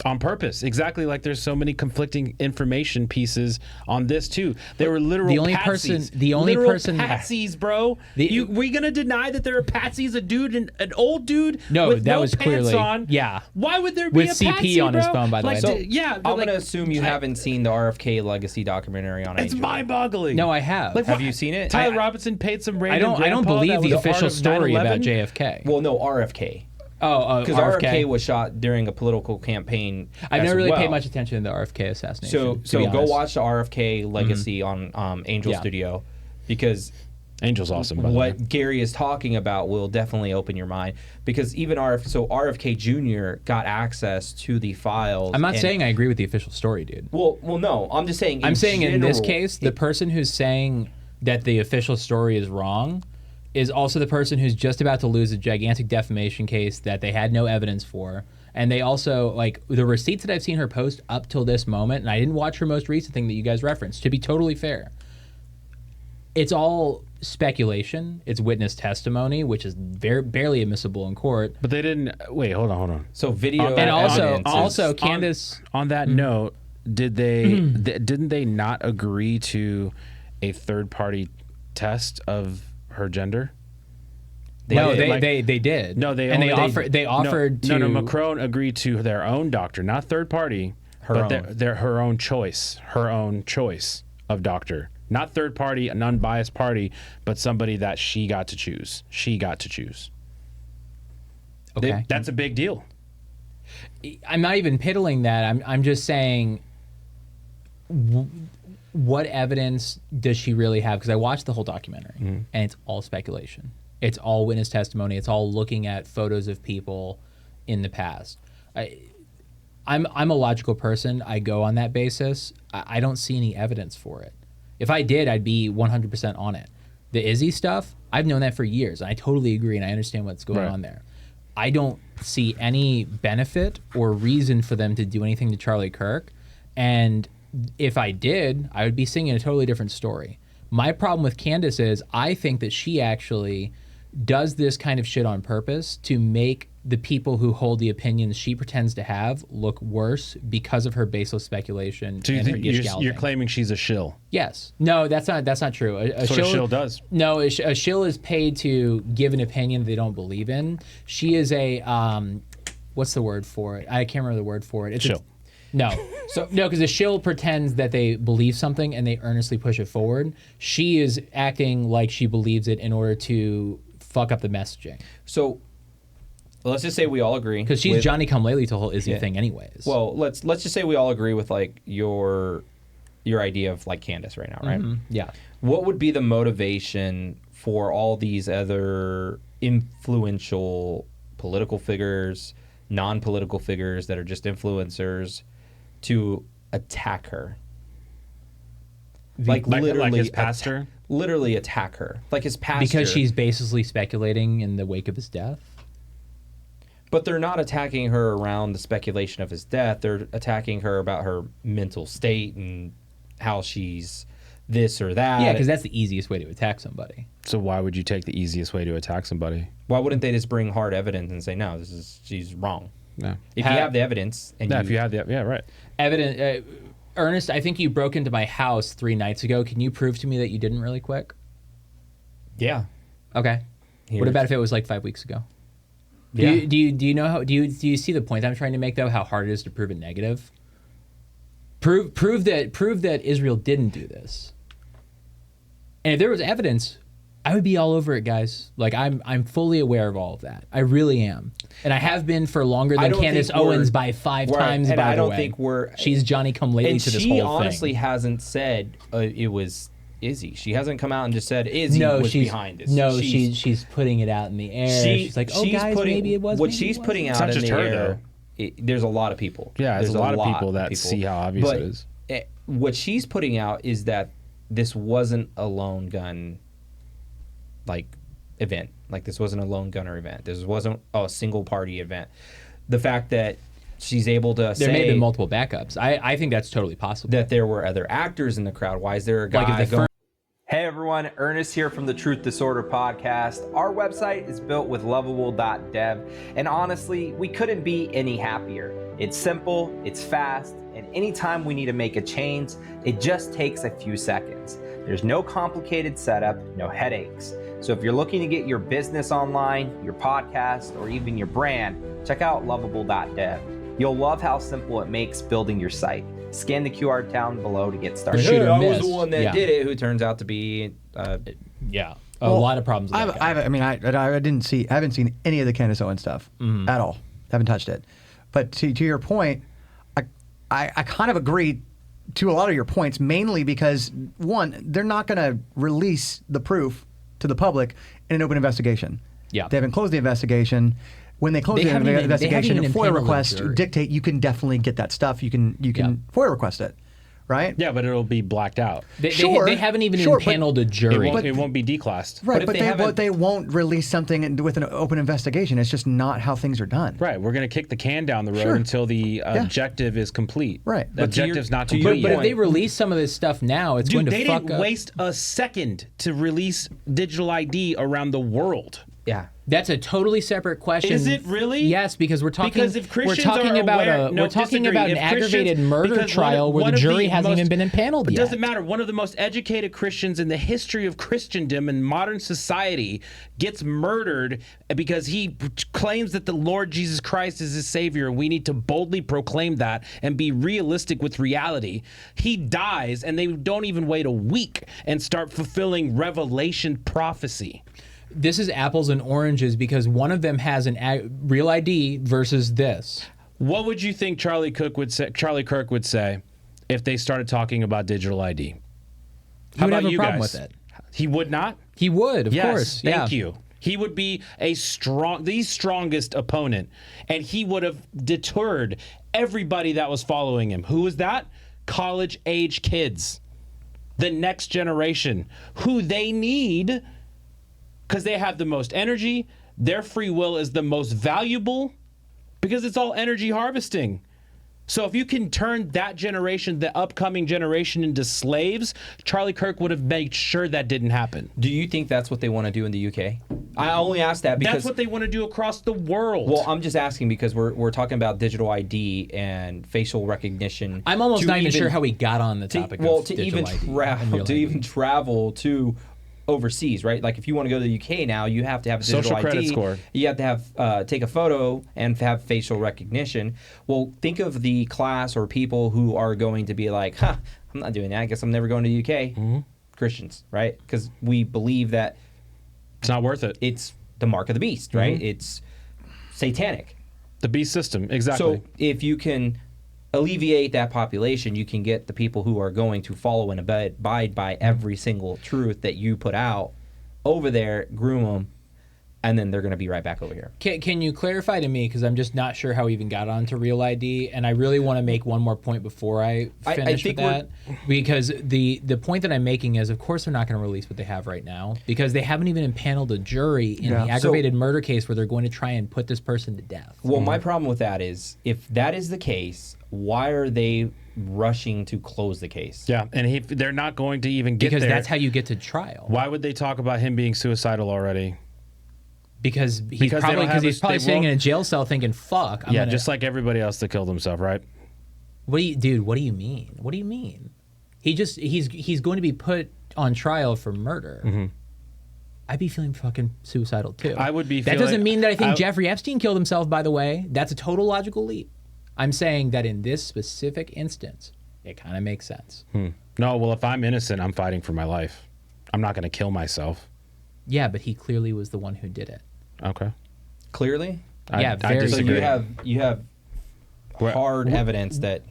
Speaker 1: On purpose, exactly like there's so many conflicting information pieces on this too. They were literal
Speaker 2: The only
Speaker 1: patsies.
Speaker 2: person-
Speaker 1: patsies, bro. We gonna deny that there are patsies? A dude, an old dude.
Speaker 2: No,
Speaker 1: with
Speaker 2: that
Speaker 1: no
Speaker 2: was
Speaker 1: pants
Speaker 2: clearly
Speaker 1: on.
Speaker 2: yeah.
Speaker 1: Why would there be
Speaker 2: With
Speaker 1: a
Speaker 2: CP
Speaker 1: patsy,
Speaker 2: on his
Speaker 1: bro?
Speaker 2: phone, by the way.
Speaker 1: Like,
Speaker 2: So,
Speaker 1: yeah,
Speaker 3: I'm
Speaker 1: like,
Speaker 3: gonna assume you haven't seen the RFK Legacy documentary on
Speaker 1: It's
Speaker 3: HBO.
Speaker 1: mind-boggling.
Speaker 2: No, I have.
Speaker 1: Like,
Speaker 3: Have
Speaker 1: what-
Speaker 3: you seen it?
Speaker 1: Tyler Robinson paid some
Speaker 2: I
Speaker 1: random.
Speaker 2: don't
Speaker 1: grandpa
Speaker 2: believe
Speaker 1: that
Speaker 2: the
Speaker 1: was a part
Speaker 2: official
Speaker 1: of
Speaker 2: story about
Speaker 1: 9/11.
Speaker 2: JFK.
Speaker 3: Well, no, RFK.
Speaker 2: Because
Speaker 3: Because RFK was shot during a political campaign.
Speaker 2: I've
Speaker 3: as
Speaker 2: never really
Speaker 3: well.
Speaker 2: paid much attention to the RFK assassination.
Speaker 3: So
Speaker 2: to be
Speaker 3: go
Speaker 2: honest.
Speaker 3: watch the RFK Legacy on Angel
Speaker 2: Yeah.
Speaker 3: Studio, because
Speaker 1: Angel's awesome. By the way.
Speaker 3: what Gary is talking about will definitely open your mind. Because even RFK Jr. got access to the files.
Speaker 2: I'm not
Speaker 3: and-
Speaker 2: saying I agree with the official story, dude.
Speaker 3: Well, no. I'm just saying.
Speaker 2: I'm saying in this
Speaker 3: general,
Speaker 2: case, the person who's saying that the official story is wrong is also the person who's just about to lose a gigantic defamation case that they had no evidence for. And they also, like, the receipts that I've seen her post up till this moment, and I didn't watch her most recent thing that you guys referenced, to be totally fair. It's all speculation. It's witness testimony, which is barely admissible in court.
Speaker 1: But they didn't. Wait, hold on.
Speaker 3: So video
Speaker 2: And
Speaker 3: evidence
Speaker 2: also
Speaker 3: is-
Speaker 2: Candace...
Speaker 1: On that note, did they didn't they not agree to a third-party test of her gender?
Speaker 2: they did.
Speaker 1: No, they
Speaker 2: and
Speaker 1: only,
Speaker 2: they offered to...
Speaker 1: No, Macron agreed to their own doctor, not third party,
Speaker 3: Her
Speaker 1: but
Speaker 3: own.
Speaker 1: her own choice of doctor Not third party, an unbiased party, but somebody that she got to choose. She got to choose.
Speaker 2: Okay.
Speaker 1: That's a big deal.
Speaker 2: I'm not even piddling that. I'm just saying, what evidence does she really have? Because I watched the whole documentary, and it's all speculation. It's all witness testimony. It's all looking at photos of people in the past. I'm a logical person. I go on that basis. I don't see any evidence for it. If I did, I'd be 100% on it. The Izzy stuff, I've known that for years, and I totally agree, and I understand what's going on there. I don't see any benefit or reason for them to do anything to Charlie Kirk, and if I did, I would be singing a totally different story. My problem with Candace is I think that she actually does this kind of shit on purpose to make the people who hold the opinions she pretends to have look worse because of her baseless speculation.
Speaker 1: So you
Speaker 2: and her
Speaker 1: think
Speaker 2: dish
Speaker 1: you're
Speaker 2: gouging.
Speaker 1: claiming she's a shill?
Speaker 2: Yes. No, that's not true.
Speaker 1: That's what a shill does.
Speaker 2: No, a shill is paid to give an opinion they don't believe in. She is a what's the word for it? I can't remember the word for it. It's
Speaker 1: Shill.
Speaker 2: No. No, because a shill pretends that they believe something and they earnestly push it forward. She is acting like she believes it in order to fuck up the messaging.
Speaker 3: So let's just say we all agree.
Speaker 2: Because she's Johnny come lately to the whole Izzy thing anyways.
Speaker 3: Well, let's just say we all agree with like your idea of like Candace right now, right?
Speaker 2: Yeah.
Speaker 3: What would be the motivation for all these other influential political figures, non-political figures that are just influencers to attack her? Like literally
Speaker 1: his pastor?
Speaker 3: Literally attack her. Like his pastor.
Speaker 2: Because she's basically speculating in the wake of his death?
Speaker 3: But they're not attacking her around the speculation of his death. They're attacking her about her mental state and how she's this or that.
Speaker 2: Yeah, because that's the easiest way to attack somebody.
Speaker 1: So why would you take the easiest way to attack somebody?
Speaker 3: Why wouldn't they just bring hard evidence and say, no, she's wrong?
Speaker 1: No.
Speaker 3: If you have the evidence. And
Speaker 1: if you have the, yeah, right.
Speaker 2: Evident. Ernest, I think you broke into my house 3 nights ago. Can you prove to me that you didn't really quick?
Speaker 3: Yeah.
Speaker 2: Okay. What about if it was like 5 weeks ago?
Speaker 3: Yeah.
Speaker 2: Do you know how do you see the point I'm trying to make though? How hard it is to prove a negative? Prove that Israel didn't do this. And if there was evidence, I would be all over it, guys. Like I'm fully aware of all of that. I really am, and I have been for longer than Candace Owens by 5 times.
Speaker 3: And
Speaker 2: by
Speaker 3: I
Speaker 2: the
Speaker 3: don't
Speaker 2: way.
Speaker 3: think we're.
Speaker 2: She's Johnny come lately to this whole thing.
Speaker 3: And she honestly hasn't said it was Izzy. She hasn't come out and just said Izzy was behind this.
Speaker 2: No, she's putting it out in the air. She's like, oh guys, maybe it was.
Speaker 3: What she's putting out in the air. There's a lot of people.
Speaker 1: Yeah, there's a lot of people that see how obvious it is.
Speaker 3: What she's putting out is that this wasn't a lone gun event. Like this wasn't a lone gunner event. This wasn't a single party event. The fact that she's able to say
Speaker 2: there may have been multiple backups. I think that's totally possible.
Speaker 3: That there were other actors in the crowd. Why is there a guy going? Hey everyone, Ernest here from the Truth Disorder podcast. Our website is built with lovable.dev, and honestly, we couldn't be any happier. It's simple, it's fast, and anytime we need to make a change, it just takes a few seconds. There's no complicated setup, no headaches. So if you're looking to get your business online, your podcast, or even your brand, check out lovable.dev. You'll love how simple it makes building your site. Scan the QR down below to get started.
Speaker 2: I
Speaker 3: was the one that did it, who turns out to be
Speaker 2: a lot of problems with that guy.
Speaker 4: I haven't seen any of the Candace Owens stuff at all. Haven't touched it. But to your point, I kind of agree to a lot of your points, mainly because, one, they're not going to release the proof to the public in an open investigation.
Speaker 2: Yeah.
Speaker 4: They haven't closed the investigation. When they close the investigation, FOIA requests dictate you can definitely get that stuff. You can FOIA request it, right?
Speaker 1: Yeah, but it'll be blacked out.
Speaker 2: They haven't even impaneled a jury.
Speaker 1: It won't be declassed.
Speaker 4: Right, but they won't release something with an open investigation. It's just not how things are done.
Speaker 1: Right, we're going to kick the can down the road until the objective is complete.
Speaker 4: Right.
Speaker 1: The objective's not complete.
Speaker 2: But if they release some of this stuff now, it's going to fuck up.
Speaker 1: They didn't waste a second to release digital ID around the world.
Speaker 3: Yeah.
Speaker 2: That's a totally separate question.
Speaker 1: Is it really?
Speaker 2: Yes, because we're talking.
Speaker 1: Because if Christians
Speaker 2: we're talking
Speaker 1: are
Speaker 2: about
Speaker 1: aware,
Speaker 2: we're talking about an aggravated murder trial where the jury hasn't even been impaneled
Speaker 1: yet. It
Speaker 2: yet.
Speaker 1: doesn't matter. One of the most educated Christians in the history of Christendom in modern society gets murdered because he claims that the Lord Jesus Christ is his Savior, and we need to boldly proclaim that and be realistic with reality. He dies, and they don't even wait a week and start fulfilling Revelation prophecy.
Speaker 2: This is apples and oranges because one of them has an real ID versus this.
Speaker 1: What would you think Charlie Kirk would say if they started talking about digital ID?
Speaker 2: He would have a problem with it.
Speaker 1: He would not?
Speaker 2: He would, of
Speaker 1: yes,
Speaker 2: course.
Speaker 1: Thank you. He would be the strongest opponent, and he would have deterred everybody that was following him. Who was that? College-age kids. The next generation, who they need because they have the most energy. Their free will is the most valuable because it's all energy harvesting. So if you can turn that generation, the upcoming generation, into slaves, Charlie Kirk would have made sure that didn't happen.
Speaker 3: Do you think that's what they want to do in the UK? I only ask that because
Speaker 1: that's what they want to do across the world.
Speaker 3: Well, I'm just asking because we're talking about digital ID and facial recognition.
Speaker 2: I'm almost not even sure how we got on the topic of digital ID.
Speaker 3: To even travel to overseas, right? Like if you want to go to the UK now, you have to have a digital
Speaker 1: social
Speaker 3: ID.
Speaker 1: Credit score.
Speaker 3: You have to have take a photo and have facial recognition. Well, think of the class or people who are going to be like, I'm not doing that. I guess I'm never going to the UK. Mm-hmm. Christians, right? Because we believe that
Speaker 1: it's not worth it.
Speaker 3: It's the mark of the beast, right?
Speaker 1: Mm-hmm.
Speaker 3: It's satanic.
Speaker 1: The beast system, exactly.
Speaker 3: So if you can alleviate that population, you can get the people who are going to follow and abide by every single truth that you put out over there, groom them, and then they're going to be right back over here.
Speaker 2: Can you clarify to me, because I'm just not sure how we even got onto Real ID, and I really want to make one more point before I finish with that, because the point that I'm making is, of course, they're not going to release what they have right now, because they haven't even impaneled a jury in the aggravated murder case where they're going to try and put this person to death.
Speaker 3: Well, my problem with that is, if that is the case, why are they rushing to close the case?
Speaker 1: Yeah, and they're not going to even get there.
Speaker 2: Because that's how you get to trial.
Speaker 1: Why would they talk about him being suicidal already?
Speaker 2: Because he's probably sitting in a jail cell thinking, "Fuck."
Speaker 1: Just like everybody else that killed himself, right?
Speaker 2: What do you mean? What do you mean? He's going to be put on trial for murder. Mm-hmm. I'd be feeling fucking suicidal too.
Speaker 1: I would be.
Speaker 2: That doesn't mean that I think Jeffrey Epstein killed himself. By the way, that's a total logical leap. I'm saying that in this specific instance, it kind of makes sense.
Speaker 1: No, well, if I'm innocent, I'm fighting for my life. I'm not going to kill myself.
Speaker 2: Yeah, but he clearly was the one who did it.
Speaker 1: Okay.
Speaker 3: Clearly?
Speaker 2: Yeah, very.
Speaker 3: So you have hard evidence that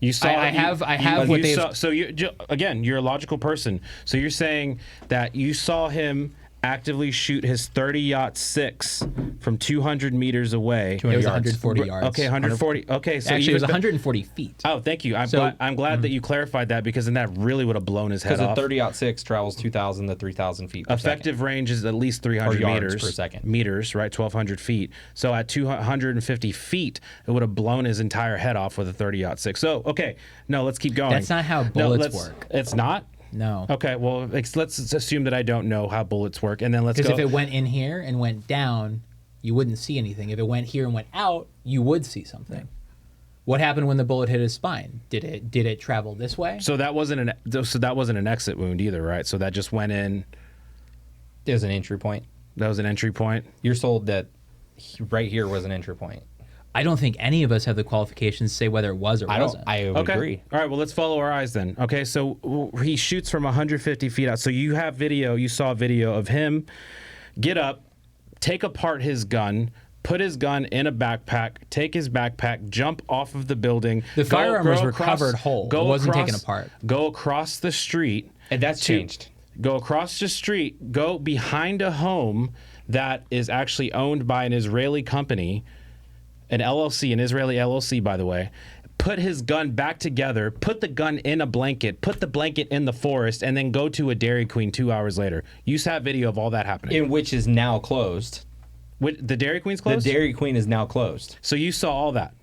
Speaker 2: you saw. I have what they saw.
Speaker 1: So you're a logical person. So you're saying that you saw him actively shoot his 30-06 from 200 meters away.
Speaker 2: It was 140 yards.
Speaker 1: Okay, 140. Okay, so
Speaker 2: actually, it was 140 feet.
Speaker 1: Oh, thank you. I'm glad that you clarified that, because then that really would have blown his head off.
Speaker 3: Because a 30-06 travels 2,000 to 3,000 feet per
Speaker 1: Effective
Speaker 3: second.
Speaker 1: range is at least 300 meters
Speaker 3: per second.
Speaker 1: Meters, right? 1,200 feet. So at 250 feet, it would have blown his entire head off with a 30-06. So, okay, no, let's keep going.
Speaker 2: That's not how bullets work.
Speaker 1: It's not?
Speaker 2: No.
Speaker 1: Okay, well, let's assume that I don't know how bullets work, and then let's go.
Speaker 2: Because if it went in here and went down, you wouldn't see anything. If it went here and went out, you would see something. What happened when the bullet hit his spine? Did it travel this way?
Speaker 1: So that wasn't an exit wound either, right? So that just went in.
Speaker 3: It was an entry point.
Speaker 1: That was an entry point.
Speaker 3: You're sold that right here was an entry point.
Speaker 2: I don't think any of us have the qualifications to say whether it was or wasn't.
Speaker 3: I agree.
Speaker 1: All right, well, let's follow our eyes then. Okay, so he shoots from 150 feet out. So you saw video of him get up, take apart his gun, put his gun in a backpack, take his backpack, jump off of the building.
Speaker 2: The firearm was recovered whole. It wasn't taken apart.
Speaker 1: Go across the street.
Speaker 3: And that's changed.
Speaker 1: Go across the street, go behind a home that is actually owned by an Israeli company, an Israeli LLC, by the way, put his gun back together, put the gun in a blanket, put the blanket in the forest, and then go to a Dairy Queen 2 hours later. You saw video of all that happening.
Speaker 3: In which is now closed.
Speaker 1: The Dairy Queen's closed?
Speaker 3: The Dairy Queen is now closed.
Speaker 1: So you saw all that?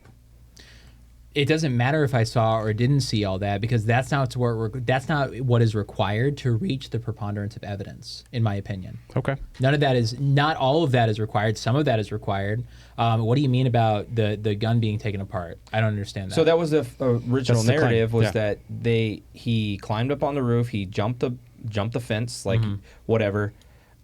Speaker 2: it doesn't matter if I saw or didn't see all that, because that's not what is required to reach the preponderance of evidence, in my opinion.
Speaker 1: Okay.
Speaker 2: Not all of that is required. Some of that is required. What do you mean about the gun being taken apart? I don't understand that.
Speaker 3: So that was the original
Speaker 1: That's the claim,
Speaker 3: narrative was
Speaker 1: yeah.
Speaker 3: that he climbed up on the roof, he jumped the fence, like whatever,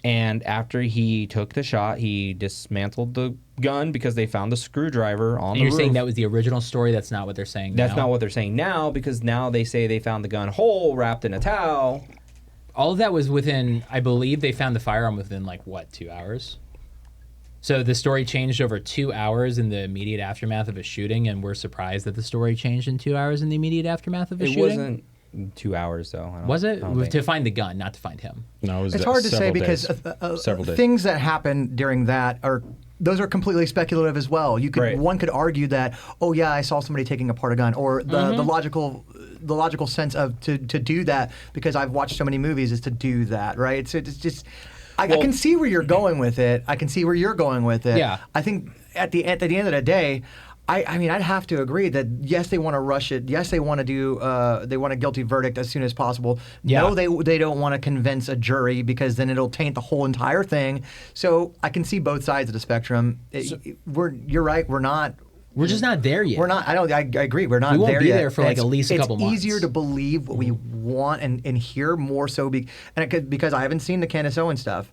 Speaker 3: and after he took the shot, he dismantled the gun because they found the screwdriver on the roof.
Speaker 2: You're saying that was the original story? That's not what they're saying now?
Speaker 3: That's not what they're saying now, because now they say they found the gun whole, wrapped in a towel.
Speaker 2: All of that was within, I believe they found the firearm within, 2 hours? So the story changed over 2 hours in the immediate aftermath of a shooting, and we're surprised that the story changed in 2 hours in the immediate aftermath of a shooting?
Speaker 3: It wasn't 2 hours, though.
Speaker 2: Was it? To find the gun, not to find him.
Speaker 1: No, it was
Speaker 4: It's hard to say
Speaker 1: several
Speaker 4: because
Speaker 1: days. Several days.
Speaker 4: things that happen during that are completely speculative as well. One could argue that, oh yeah, I saw somebody taking apart a gun, or the logical sense of to do that because I've watched so many movies is to do that, right? So it's just. I can see where you're going with it. I can see where you're going with it.
Speaker 2: Yeah.
Speaker 4: I think at the end of the day, I mean, I'd have to agree that yes, they want to rush it. Yes, they want to do. They want a guilty verdict as soon as possible.
Speaker 2: Yeah.
Speaker 4: No, they don't want to convince a jury because then it'll taint the whole entire thing. So I can see both sides of the spectrum. You're right.
Speaker 2: We're just not there yet.
Speaker 4: We're not. I agree. We're not there yet.
Speaker 2: We won't be there for at least a couple months.
Speaker 4: It's easier to believe what we want and hear more so because I haven't seen the Candace Owens stuff.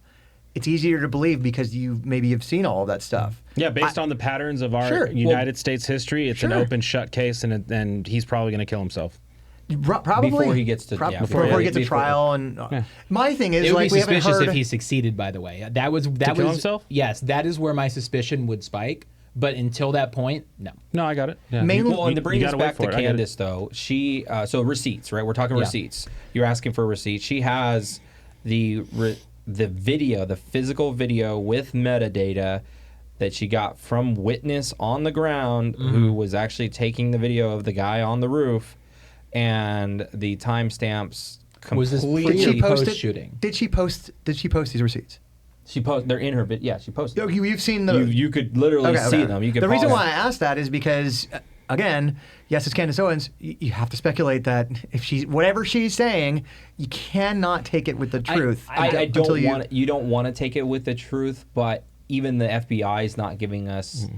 Speaker 4: It's easier to believe because you've seen all of that stuff.
Speaker 1: Yeah, based on the patterns of our United States history, it's an open shut case, and he's probably going to kill himself.
Speaker 4: Probably
Speaker 3: before he gets to
Speaker 4: before he gets to trial. And my thing is,
Speaker 2: it would
Speaker 4: like,
Speaker 2: be
Speaker 4: we haven't
Speaker 2: suspicious
Speaker 4: heard
Speaker 2: if he succeeded. By the way, that was
Speaker 1: kill himself.
Speaker 2: Yes, that is where my suspicion would spike. But until that point, no.
Speaker 1: No, I got it. Yeah.
Speaker 4: Mainly,
Speaker 3: Well, and to bring us back to
Speaker 1: it.
Speaker 3: Candace, though, she so receipts, right? We're talking receipts. You're asking for receipts. She has the video, the physical video with metadata that she got from witness on the ground who was actually taking the video of the guy on the roof, and the timestamps completely.
Speaker 2: Was this pre-
Speaker 4: did she post
Speaker 2: post
Speaker 4: it?
Speaker 2: shooting?
Speaker 4: Did she post these receipts?
Speaker 3: They're in her bit. Yeah, she posted.
Speaker 4: You've seen the.
Speaker 3: You could literally see them. You could.
Speaker 4: The reason
Speaker 3: pause.
Speaker 4: why I asked that is because, again, yes, it's Candace Owens. You have to speculate that if whatever she's saying, you cannot take it with the truth.
Speaker 3: I don't want. You don't want to take it with the truth, but even the FBI is not giving us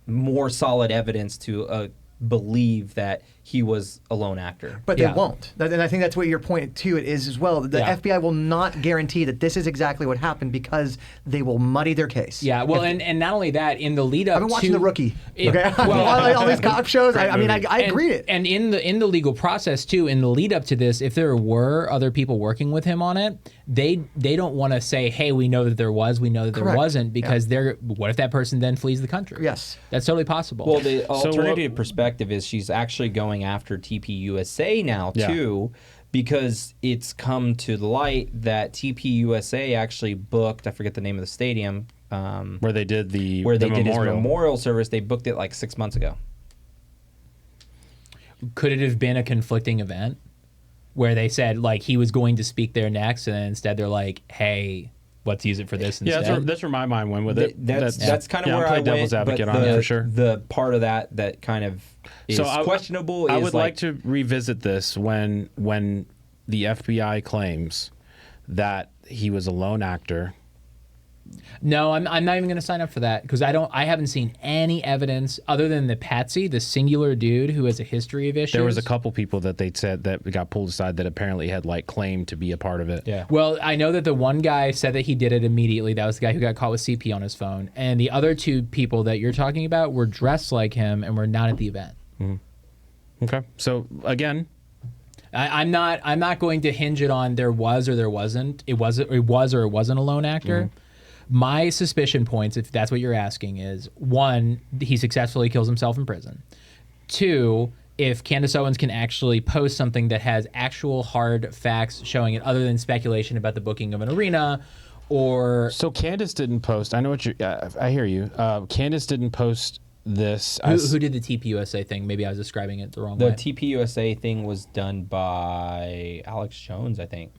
Speaker 3: more solid evidence to believe that he was a lone actor.
Speaker 4: But they won't. And I think that's what your point to it is as well. The FBI will not guarantee that this is exactly what happened because they will muddy their case.
Speaker 2: Yeah, well, and not only that, in the lead up
Speaker 4: I've been watching The Rookie.
Speaker 2: Okay?
Speaker 4: All these cop shows. I mean, I agree it.
Speaker 2: And in the legal process too, in the lead up to this, if there were other people working with him on it, they don't want to say, hey, we know that there was, we know that there wasn't, because what if that person then flees the country?
Speaker 4: Yes.
Speaker 2: That's totally possible.
Speaker 3: Well, the alternative perspective is she's actually going after TPUSA now too, because it's come to the light that TPUSA actually booked, I forget the name of the stadium,
Speaker 1: where they did
Speaker 3: did
Speaker 1: memorial.
Speaker 3: his memorial service. They booked it like 6 months ago.
Speaker 2: Could it have been a conflicting event where they said like he was going to speak there next, and then instead they're like, hey, let's use it for this instead?
Speaker 1: Yeah, that's where my mind went with it.
Speaker 3: That's kind of where I went.
Speaker 1: Devil's advocate
Speaker 3: but
Speaker 1: on it for sure.
Speaker 3: The part of that kind of is questionable.
Speaker 1: I would like to revisit this when the FBI claims that he was a lone actor.
Speaker 2: No, I'm not even going to sign up for that because I haven't seen any evidence other than the Patsy, the singular dude who has a history of issues.
Speaker 1: There was a couple people that they said that got pulled aside that apparently had like claimed to be a part of it.
Speaker 2: Yeah. Well, I know that the one guy said that he did it immediately. That was the guy who got caught with CP on his phone. And the other two people that you're talking about were dressed like him and were not at the event.
Speaker 1: Mm-hmm. Okay. So again,
Speaker 2: I'm not going to hinge it on there was or there wasn't. It was or it wasn't a lone actor. Mm-hmm. My suspicion points, if that's what you're asking, is 1, he successfully kills himself in prison. 2, if Candace Owens can actually post something that has actual hard facts showing it other than speculation about the booking of an arena or...
Speaker 1: So Candace didn't post. I know what you're... I hear you. Candace didn't post this.
Speaker 2: Who did the TPUSA thing? Maybe I was describing it the wrong way.
Speaker 3: The TPUSA thing was done by Alex Jones, I think.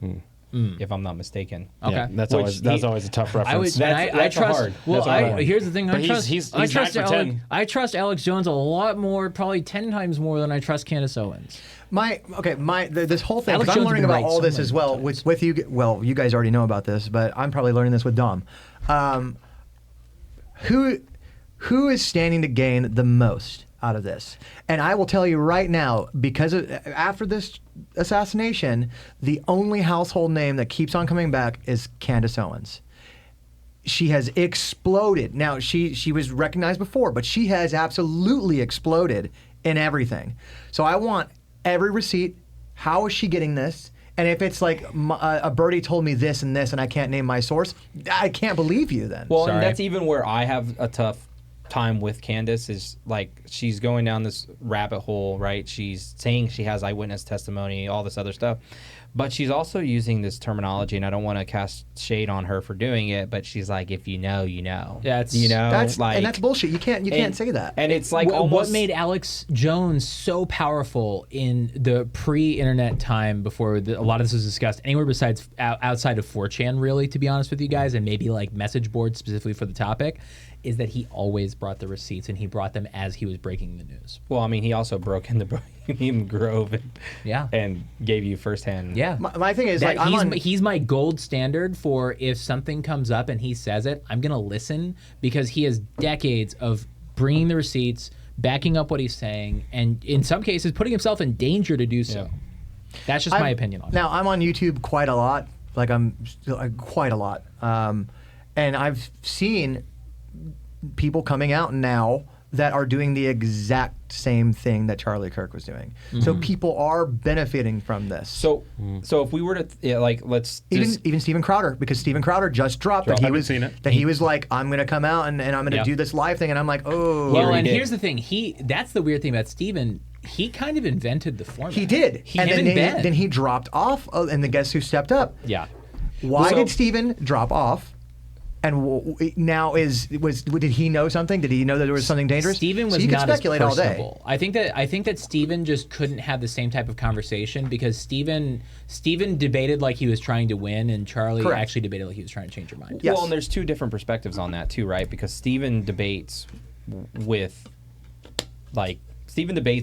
Speaker 3: if I'm not mistaken.
Speaker 2: Okay.
Speaker 1: Yeah, that's
Speaker 3: Which
Speaker 1: always a tough reference.
Speaker 2: I would.
Speaker 3: That's
Speaker 2: I trust.
Speaker 3: hard.
Speaker 2: Well,
Speaker 3: That's a hard one.
Speaker 2: here's the thing.
Speaker 1: But he's 9 for 10.
Speaker 2: I trust Alex Jones a lot more, probably 10 times more than I trust Candace Owens.
Speaker 4: This whole thing,
Speaker 2: Alex
Speaker 4: because I'm
Speaker 2: Jones
Speaker 4: learning
Speaker 2: been
Speaker 4: about
Speaker 2: right
Speaker 4: all
Speaker 2: so
Speaker 4: this
Speaker 2: many
Speaker 4: as well
Speaker 2: times.
Speaker 4: with you. Well, you guys already know about this, but I'm probably learning this with Dom. Who is standing to gain the most out of this? And I will tell you right now, because after this assassination, the only household name that keeps on coming back is Candace Owens. She has exploded. Now, she was recognized before, but she has absolutely exploded in everything. So I want every receipt. How is she getting this? And if it's like a birdie told me this and this and I can't name my source, I can't believe you then.
Speaker 3: Well,
Speaker 2: Sorry.
Speaker 3: and that's even where I have a tough time with Candace is like she's going down this rabbit hole, right? She's saying she has eyewitness testimony, all this other stuff. But she's also using this terminology, and I don't want to cast shade on her for doing it, but she's like, if you know, you know.
Speaker 2: Yeah, it's-
Speaker 3: you know,
Speaker 4: That's
Speaker 3: like,
Speaker 4: and that's bullshit. You can't say that.
Speaker 3: And it's like
Speaker 2: what
Speaker 3: almost
Speaker 2: made Alex Jones so powerful in the pre-internet time before a lot of this was discussed anywhere besides outside of 4chan, really, to be honest with you guys, and maybe like message boards specifically for the topic, is that he always brought the receipts and he brought them as he was breaking the news.
Speaker 3: Well, I mean, he also broke in the Bohemian Grove and gave you firsthand.
Speaker 2: Yeah.
Speaker 4: My thing is
Speaker 2: That
Speaker 4: like
Speaker 2: he's my gold standard for if something comes up and he says it, I'm going to listen because he has decades of bringing the receipts, backing up what he's saying, and in some cases putting himself in danger to do so.
Speaker 3: Yeah.
Speaker 2: That's just my opinion on it.
Speaker 4: Now I'm on YouTube quite a lot. Like I'm still, quite a lot, and I've seen people coming out now that are doing the exact same thing that Charlie Kirk was doing. So people are benefiting from this.
Speaker 3: So if we were to let's
Speaker 4: Even Steven Crowder, because Steven Crowder just dropped that
Speaker 1: I
Speaker 4: he
Speaker 1: haven't
Speaker 4: was
Speaker 1: seen it.
Speaker 4: that he was like, I'm gonna come out and I'm gonna
Speaker 2: Yeah.
Speaker 4: do this live thing, and I'm like, oh,
Speaker 2: Well,
Speaker 3: he
Speaker 2: and
Speaker 3: did.
Speaker 2: here's the thing. That's the weird thing about Steven. He kind of invented the format.
Speaker 4: he did.
Speaker 2: He
Speaker 4: and
Speaker 2: him and Ben.
Speaker 4: then he dropped off, and then guess who stepped up?
Speaker 2: Yeah.
Speaker 4: Why
Speaker 3: So-
Speaker 4: did Steven drop off? And now did he know something? Did he know that there was something dangerous?
Speaker 2: Steven was
Speaker 4: so you
Speaker 2: not
Speaker 4: can
Speaker 2: as
Speaker 4: speculate all day.
Speaker 2: personable. I think that Steven just couldn't have the same type of conversation because Steven debated like he was trying to win, and Charlie
Speaker 4: Correct.
Speaker 2: actually debated like he was trying to change your mind.
Speaker 4: Yes.
Speaker 3: Well, and there's two different perspectives on that too, right? Because Steven debates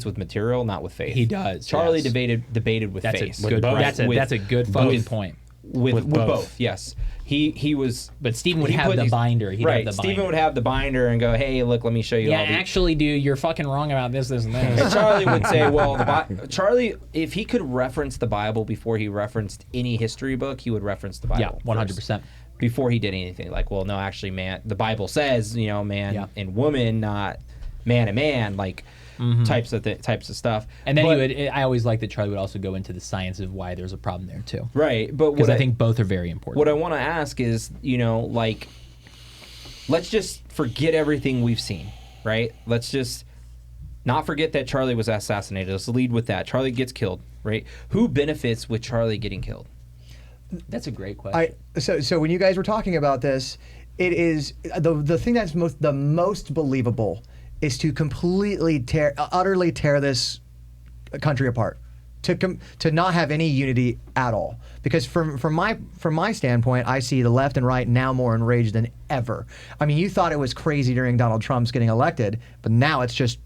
Speaker 3: with material, not with faith.
Speaker 2: He does,
Speaker 3: Charlie
Speaker 2: yes.
Speaker 3: debated with
Speaker 2: That's
Speaker 3: faith.
Speaker 2: a good.
Speaker 1: both.
Speaker 2: That's a good fucking
Speaker 3: with-
Speaker 2: point.
Speaker 3: With both. Yes. He was.
Speaker 2: But Steven would
Speaker 3: he
Speaker 2: have
Speaker 3: put
Speaker 2: the
Speaker 3: these-
Speaker 2: binder. He'd
Speaker 3: right.
Speaker 2: have the
Speaker 3: Steven
Speaker 2: binder.
Speaker 3: would have the binder and go, "Hey, look, let me show you
Speaker 2: Yeah,
Speaker 3: all the."
Speaker 2: actually, dude, you're fucking wrong about this, and
Speaker 3: And
Speaker 2: this.
Speaker 3: Charlie would say, "Well, Charlie, if he could reference the Bible before he referenced any history book, he would reference the Bible."
Speaker 2: Yeah, 100%.
Speaker 3: Before he did anything, like, well, no, actually, man, the Bible says, man
Speaker 2: Yeah.
Speaker 3: and woman, not man and man, like types of stuff.
Speaker 2: And then
Speaker 3: But-
Speaker 2: I always like that Charlie would also go into the science of why there's a problem there too.
Speaker 3: right, but
Speaker 2: Because
Speaker 3: what
Speaker 2: I think both are very important.
Speaker 3: what I want to ask is, let's just forget everything we've seen, right? Let's just not forget that Charlie was assassinated. Let's lead with that. Charlie gets killed, right? Who benefits with Charlie getting killed?
Speaker 2: That's a great question.
Speaker 4: So when you guys were talking about this, it is the thing that's the most believable is to completely utterly tear this country apart, to not have any unity at all. Because from my standpoint, I see the left and right now more enraged than ever. I mean, you thought it was crazy during Donald Trump's getting elected, but now it's just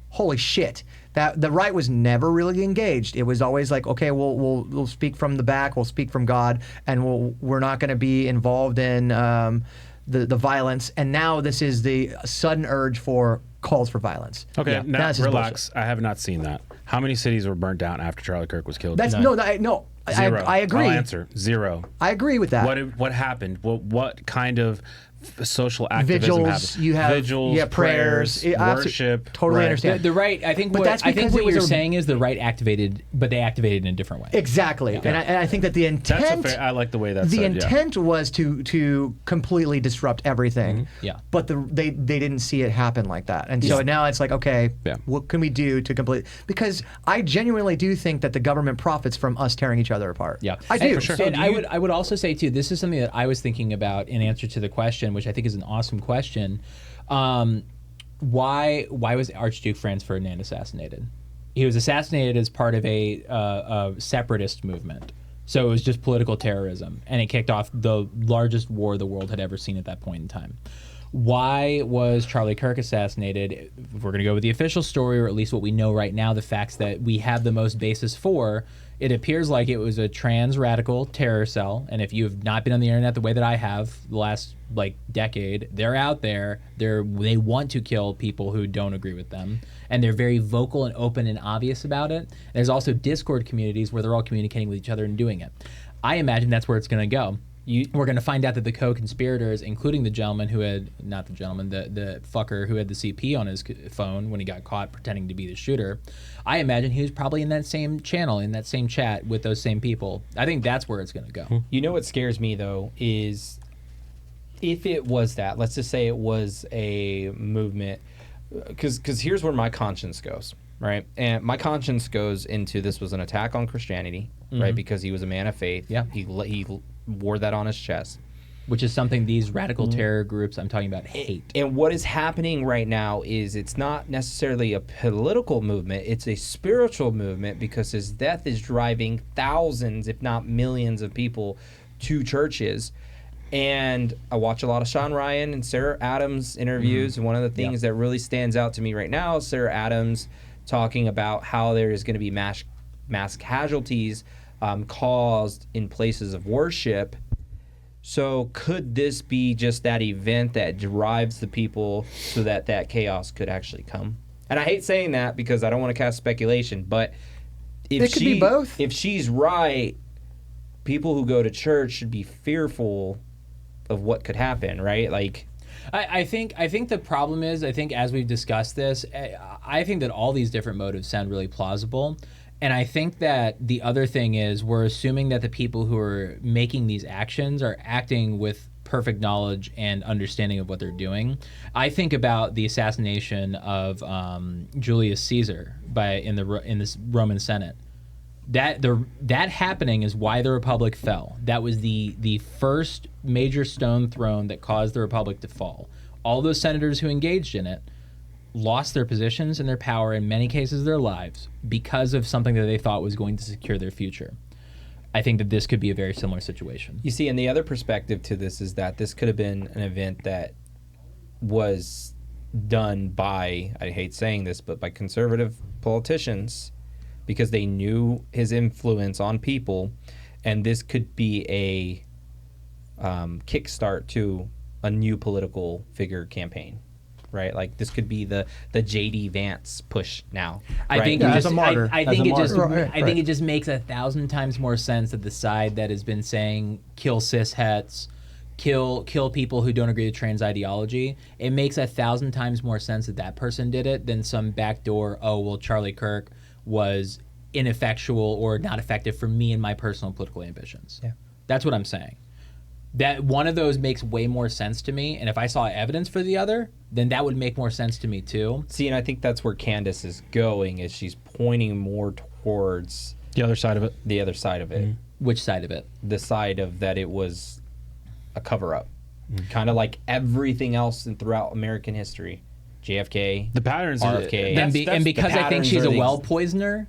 Speaker 4: holy shit. That the right was never really engaged. It was always like, okay, we'll speak from the back, we'll speak from God, and we're not going to be involved in the violence. And now this is the sudden urge for calls for violence.
Speaker 1: Okay,
Speaker 4: Yeah,
Speaker 1: now
Speaker 4: that's just
Speaker 1: relax. I have not seen that. How many cities were burnt down after Charlie Kirk was killed?
Speaker 4: That's
Speaker 1: None.
Speaker 4: no.
Speaker 1: Zero.
Speaker 4: I agree.
Speaker 1: I'll answer 0.
Speaker 4: I agree with that.
Speaker 1: What happened? What kind of social activism
Speaker 4: Vigils,
Speaker 1: happened?
Speaker 4: you have
Speaker 1: Vigils,
Speaker 4: prayers,
Speaker 1: worship.
Speaker 4: totally
Speaker 1: right.
Speaker 4: understand.
Speaker 2: The right, I think
Speaker 4: But
Speaker 2: what
Speaker 4: that's
Speaker 2: I think
Speaker 4: because
Speaker 2: what
Speaker 4: it was
Speaker 2: you're
Speaker 4: a-
Speaker 2: saying is the right activated, but they activated in a different way.
Speaker 4: Exactly, and I think that the intent.
Speaker 1: I like the way that's
Speaker 4: the
Speaker 1: said,
Speaker 4: intent was to completely disrupt everything.
Speaker 2: Yeah.
Speaker 4: But they didn't see it happen like that, and so now it's like, okay,
Speaker 1: Yeah.
Speaker 4: what can we do to complete? Because I genuinely do think that the government profits from us tearing each other apart.
Speaker 2: Yeah,
Speaker 4: I do.
Speaker 1: for sure.
Speaker 2: And I would also say too, this is something that I was thinking about in answer to the question, which I think is an awesome question. Why was Archduke Franz Ferdinand assassinated? He was assassinated as part of a separatist movement. So it was just political terrorism, and it kicked off the largest war the world had ever seen at that point in time. Why was Charlie Kirk assassinated? If we're going to go with the official story, or at least what we know right now, the facts that we have the most basis for, it appears like it was a trans radical terror cell. And if you have not been on the internet the way that I have the last decade, they're out there. They want to kill people who don't agree with them, and they're very vocal and open and obvious about it. There's also Discord communities where they're all communicating with each other and doing it. I imagine that's where it's going to go. We're going to find out that the co-conspirators, including the gentleman who had, not the gentleman, the fucker who had the CP on his phone when he got caught pretending to be the shooter, I imagine he was probably in that same channel, in that same chat with those same people. I think that's where it's going to go.
Speaker 3: You know what scares me, though, is if it was that, let's just say it was a movement, because here's where my conscience goes, right? And my conscience goes into this was an attack on Christianity, right? Because he was a man of faith.
Speaker 2: Yeah.
Speaker 3: He wore that on his chest.
Speaker 2: Which is something these radical terror groups I'm talking about hate.
Speaker 3: And what is happening right now is it's not necessarily a political movement, it's a spiritual movement, because his death is driving thousands, if not millions of people to churches. And I watch a lot of Sean Ryan and Sarah Adams interviews, and one of the things that really stands out to me right now is Sarah Adams talking about how there is going to be mass casualties caused in places of worship. So could this be just that event that drives the people so that chaos could actually come? And I hate saying that because I don't want to cast speculation, but if
Speaker 4: it could be both.
Speaker 3: If she's right, people who go to church should be fearful of what could happen, right?
Speaker 2: I think the problem is, I think as we've discussed this, I think that all these different motives sound really plausible. And I think that the other thing is we're assuming that the people who are making these actions are acting with perfect knowledge and understanding of what they're doing. I think about the assassination of Julius Caesar in this Roman Senate. That happening is why the Republic fell. That was the first major stone thrown that caused the Republic to fall. All those senators who engaged in it lost their positions and their power, in many cases their lives, because of something that they thought was going to secure their future. I think that this could be a very similar situation.
Speaker 3: You see, and the other perspective to this is that this could have been an event that was done by, I hate saying this, but by conservative politicians, because they knew his influence on people, and this could be a kickstart to a new political figure campaign. Right, like this could be the J.D. Vance push now.
Speaker 2: I think
Speaker 4: as a martyr.
Speaker 2: I think it just makes 1,000 times more sense that the side that has been saying kill cis-hets, kill people who don't agree with trans ideology, it makes 1,000 times more sense that person did it than some backdoor. Oh well, Charlie Kirk was ineffectual or not effective for me and my personal political ambitions.
Speaker 3: Yeah,
Speaker 2: that's what I'm saying. That one of those makes way more sense to me, and if I saw evidence for the other, then that would make more sense to me too.
Speaker 3: See, and I think that's where Candace is going, is she's pointing more towards
Speaker 1: The other side of it.
Speaker 3: the other side of it.
Speaker 2: Which side of it?
Speaker 3: The side of that it was a cover-up. Kind of like everything else throughout American history. JFK,
Speaker 1: The patterns
Speaker 3: RFK.
Speaker 2: And because I think she's a well poisoner,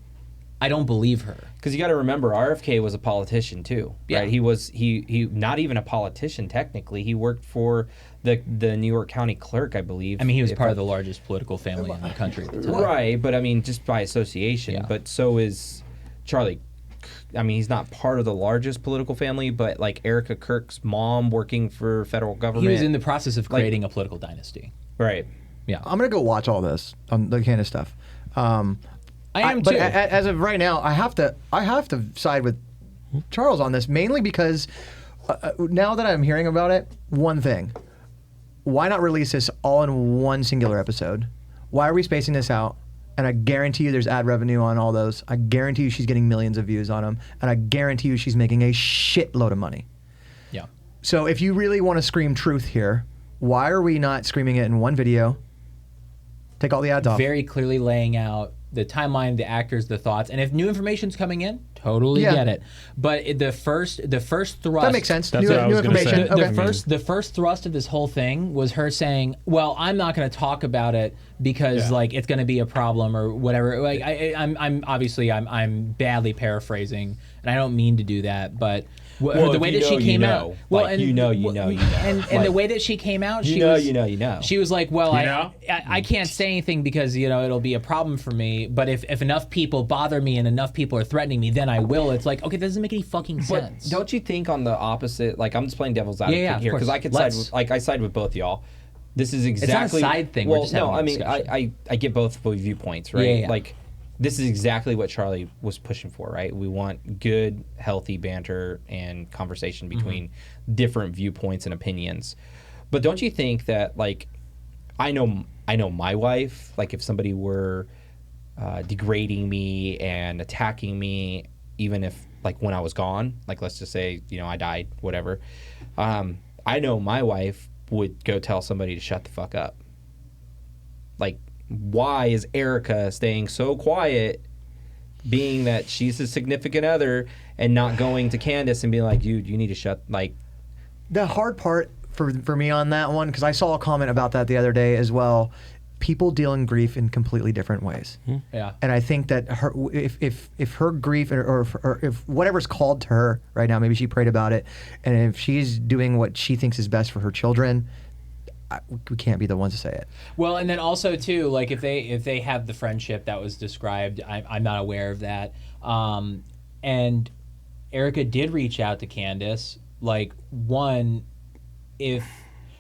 Speaker 2: I don't believe her.
Speaker 3: Because you got to remember, RFK was a politician too,
Speaker 2: Yeah.
Speaker 3: right? He was he not even a politician technically. He worked for the New York County clerk, I believe.
Speaker 2: I mean, he was part of the largest political family in the country at the time.
Speaker 3: right, but I mean, just by association.
Speaker 2: Yeah.
Speaker 3: But so is Charlie. I mean, he's not part of the largest political family, but like Erica Kirk's mom working for federal government.
Speaker 2: He was in the process of creating a political dynasty.
Speaker 3: right.
Speaker 2: Yeah,
Speaker 4: I'm gonna go watch all this on the Candace stuff.
Speaker 2: I am
Speaker 4: but
Speaker 2: too.
Speaker 4: as of right now, I have to side with Charles on this, mainly because now that I'm hearing about it, one thing: why not release this all in one singular episode? Why are we spacing this out? And I guarantee you, there's ad revenue on all those. I guarantee you, she's getting millions of views on them, and I guarantee you, she's making a shitload of money.
Speaker 2: yeah.
Speaker 4: So if you really want to scream truth here, why are we not screaming it in one video? Take all the ads off.
Speaker 2: Very clearly laying out the timeline, the actors, the thoughts, and if new information's coming in, Totally
Speaker 4: Yeah.
Speaker 2: get it. But the first thrust.
Speaker 4: That makes sense.
Speaker 1: That's
Speaker 4: New,
Speaker 1: what I
Speaker 4: new
Speaker 1: was gonna
Speaker 4: information.
Speaker 1: say.
Speaker 4: Okay.
Speaker 2: The first thrust of this whole thing was her saying, "Well, I'm not going to talk about it because like it's going to be a problem or whatever." Like I'm obviously I'm badly paraphrasing, and I don't mean to do that, but
Speaker 3: Well,
Speaker 2: the
Speaker 3: if
Speaker 2: way
Speaker 3: you
Speaker 2: that she
Speaker 3: know,
Speaker 2: came
Speaker 3: you
Speaker 2: out,
Speaker 3: know.
Speaker 2: well,
Speaker 3: Like,
Speaker 2: and
Speaker 3: you know.
Speaker 2: and
Speaker 3: Like,
Speaker 2: the way that she came out,
Speaker 3: you
Speaker 2: she
Speaker 3: know,
Speaker 2: was,
Speaker 3: you know.
Speaker 2: She was like, "Well,
Speaker 1: You know?
Speaker 2: I can't say anything because it'll be a problem for me. But if enough people bother me and enough people are threatening me, then I will." It's like, okay, that doesn't make any fucking
Speaker 3: But
Speaker 2: sense.
Speaker 3: don't you think on the opposite? Like, I'm just playing devil's advocate
Speaker 2: yeah, of
Speaker 3: here because
Speaker 2: course.
Speaker 3: I could
Speaker 2: Let's.
Speaker 3: side with, like I side with both y'all. This is
Speaker 2: not a
Speaker 3: exactly
Speaker 2: side thing, we're
Speaker 3: Well,
Speaker 2: just
Speaker 3: no,
Speaker 2: having a
Speaker 3: I mean,
Speaker 2: discussion.
Speaker 3: I get both viewpoints, right?
Speaker 2: Yeah.
Speaker 3: Like, this is exactly what Charlie was pushing for, right? We want good, healthy banter and conversation between different viewpoints and opinions. But don't you think that, like, I know my wife, like, if somebody were degrading me and attacking me, even if, like, when I was gone, like, let's just say, I died, whatever, I know my wife would go tell somebody to shut the fuck up. Like, why is Erica staying so quiet, being that she's his significant other, and not going to Candace and being like, you need to shut, like...
Speaker 4: The hard part for me on that one, because I saw a comment about that the other day as well, people deal in grief in completely different ways.
Speaker 2: Yeah.
Speaker 4: And I think that if her grief or if whatever's called to her right now, maybe she prayed about it, and if she's doing what she thinks is best for her children, we can't be the ones to say it.
Speaker 2: Well, and then also too, like if they have the friendship that was described, I'm not aware of that. And Erica did reach out to Candace. Like, one,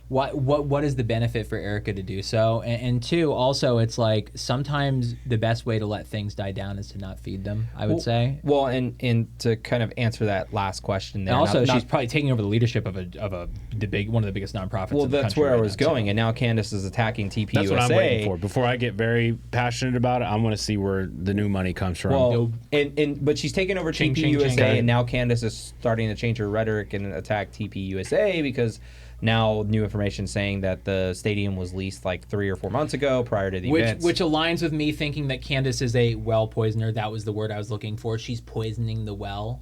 Speaker 2: what is the benefit for Erica to do so? And two, also, it's like sometimes the best way to let things die down is to not feed them, I would say.
Speaker 3: Well, and to kind of answer that last question there.
Speaker 2: And also,
Speaker 3: not-
Speaker 2: she's probably taking over the leadership of one of the biggest nonprofits.
Speaker 3: Well,
Speaker 2: in the
Speaker 3: that's
Speaker 2: country
Speaker 3: where I
Speaker 2: right
Speaker 3: was
Speaker 2: now,
Speaker 3: going,
Speaker 2: too.
Speaker 3: and now Candace is attacking TPUSA.
Speaker 1: That's what I'm waiting for. Before I get very passionate about it, I want to see where the new money comes from.
Speaker 3: Well, but she's taken over
Speaker 2: Ching,
Speaker 3: TPUSA,
Speaker 2: ching, ching.
Speaker 3: and now Candace is starting to change her rhetoric and attack TPUSA because now new information saying that the stadium was leased like 3 or 4 months ago prior to the events.
Speaker 2: Which aligns with me thinking that Candace is a well poisoner. That was the word I was looking for. She's poisoning the well.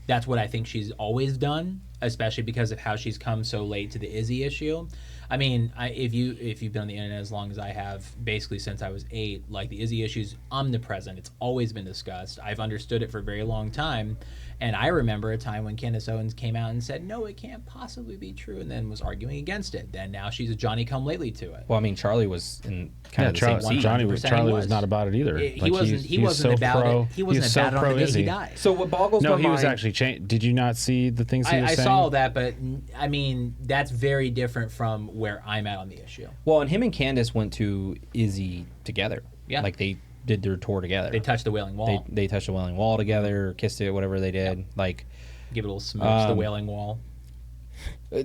Speaker 2: That's what I think she's always done, especially because of how she's come so late to the Izzy issue. I mean, if you've been on the internet as long as I have, basically since I was 8, like the Izzy issue's omnipresent. It's always been discussed. I've understood it for a very long time. And I remember a time when Candace Owens came out and said, no, it can't possibly be true, and then was arguing against it. Then now she's a Johnny-come-lately to it.
Speaker 3: Well, I mean, Charlie was in kind of the
Speaker 1: Charlie,
Speaker 3: same seat.
Speaker 1: Charlie was
Speaker 2: 100%
Speaker 1: not about it either.
Speaker 2: He wasn't about it. He wasn't about it on the day he died.
Speaker 3: So what boggles my
Speaker 1: No,
Speaker 3: mind...
Speaker 1: he was actually changed. Did you not see the things he was
Speaker 2: I
Speaker 1: saying?
Speaker 2: saw that, but I mean, that's very different from where I'm at on the issue.
Speaker 3: Well, and him and Candace went to Izzy together.
Speaker 2: Yeah.
Speaker 3: Like, they did their tour together.
Speaker 2: They touched the Wailing Wall.
Speaker 3: They touched the Wailing Wall together, kissed it, whatever they did. Like...
Speaker 2: Give it a little smooch to the Wailing Wall.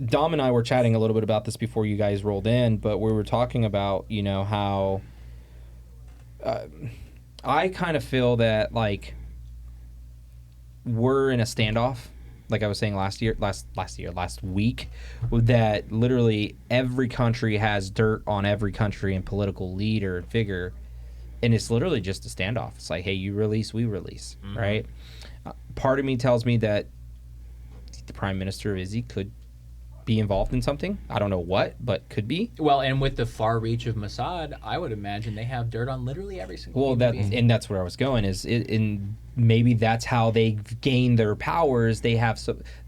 Speaker 3: Dom and I were chatting a little bit about this before you guys rolled in, but we were talking about, how I kind of feel that, like, we're in a standoff, like I was saying last week, that literally every country has dirt on every country and political leader and figure, and it's literally just a standoff. It's like, hey, you release, we release, right? Part of me tells me that the Prime Minister of Izzy could be involved in something. I don't know what, but could be.
Speaker 2: Well, and with the far reach of Mossad, I would imagine they have dirt on literally every single human being.
Speaker 3: And that's where I was going. And maybe that's how they gain their powers. They have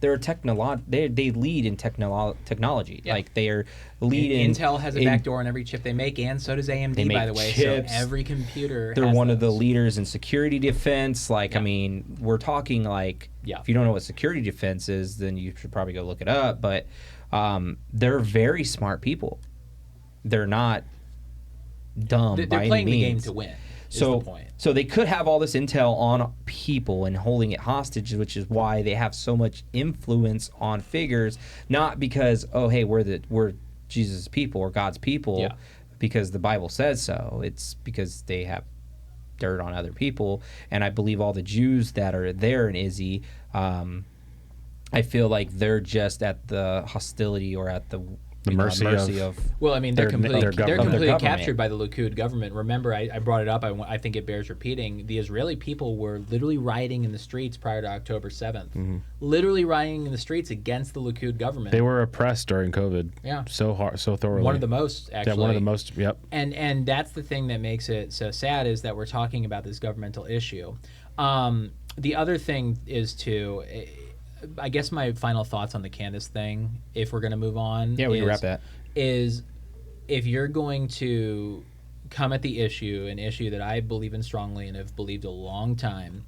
Speaker 3: they're they lead in technology.
Speaker 2: Yeah.
Speaker 3: Like they are leading.
Speaker 2: Intel has a backdoor on every chip they make, and so does AMD,
Speaker 3: They make
Speaker 2: by the way.
Speaker 3: chips.
Speaker 2: So every computer.
Speaker 3: They're
Speaker 2: has
Speaker 3: one of the
Speaker 2: those.
Speaker 3: leaders in security defense. Like,
Speaker 2: Yeah.
Speaker 3: I mean, we're talking like,
Speaker 2: Yeah.
Speaker 3: if you don't know what security defense is, then you should probably go look it up. But they're very smart people. They're not dumb
Speaker 2: They're
Speaker 3: by any
Speaker 2: playing the game
Speaker 3: means.
Speaker 2: to win. Is
Speaker 3: So,
Speaker 2: the point.
Speaker 3: so they could have all this intel on people and holding it hostage, which is why they have so much influence on figures. Not because, oh, hey, we're Jesus' people or God's people,
Speaker 2: Yeah.
Speaker 3: because the Bible says so. It's because they have dirt on other people. And I believe all the Jews that are there in Izzy, I feel like they're just at the hostility or at the
Speaker 1: The mercy of
Speaker 2: Well, I mean, they're
Speaker 1: their
Speaker 2: completely,
Speaker 1: their
Speaker 2: they're
Speaker 1: government.
Speaker 2: completely
Speaker 3: Their government.
Speaker 2: captured by the Likud government. Remember, I brought it up. I think it bears repeating. The Israeli people were literally rioting in the streets prior to October 7th. Literally rioting in the streets against the Likud government.
Speaker 1: They were oppressed during COVID.
Speaker 2: Yeah.
Speaker 1: So hard, so thoroughly.
Speaker 2: one of the most, actually.
Speaker 1: Yeah, one of the most. Yep.
Speaker 2: And that's the thing that makes it so sad, is that we're talking about this governmental issue. The other thing is to, I guess my final thoughts on the Candace thing, if we're going to move on.
Speaker 3: Yeah, we can wrap that.
Speaker 2: Is if you're going to come at the issue, an issue that I believe in strongly and have believed a long time,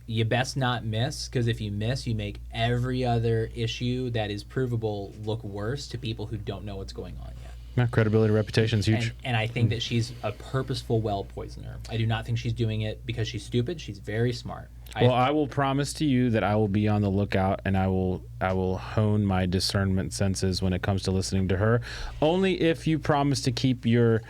Speaker 2: you best not miss, because if you miss, you make every other issue that is provable look worse to people who don't know what's going on yet.
Speaker 1: Yeah, credibility, reputation is huge.
Speaker 2: And I think that she's a purposeful well poisoner. I do not think she's doing it because she's stupid. She's very smart.
Speaker 1: Well, I will promise to you that I will be on the lookout, and I will hone my discernment senses when it comes to listening to her. Only if you promise to keep your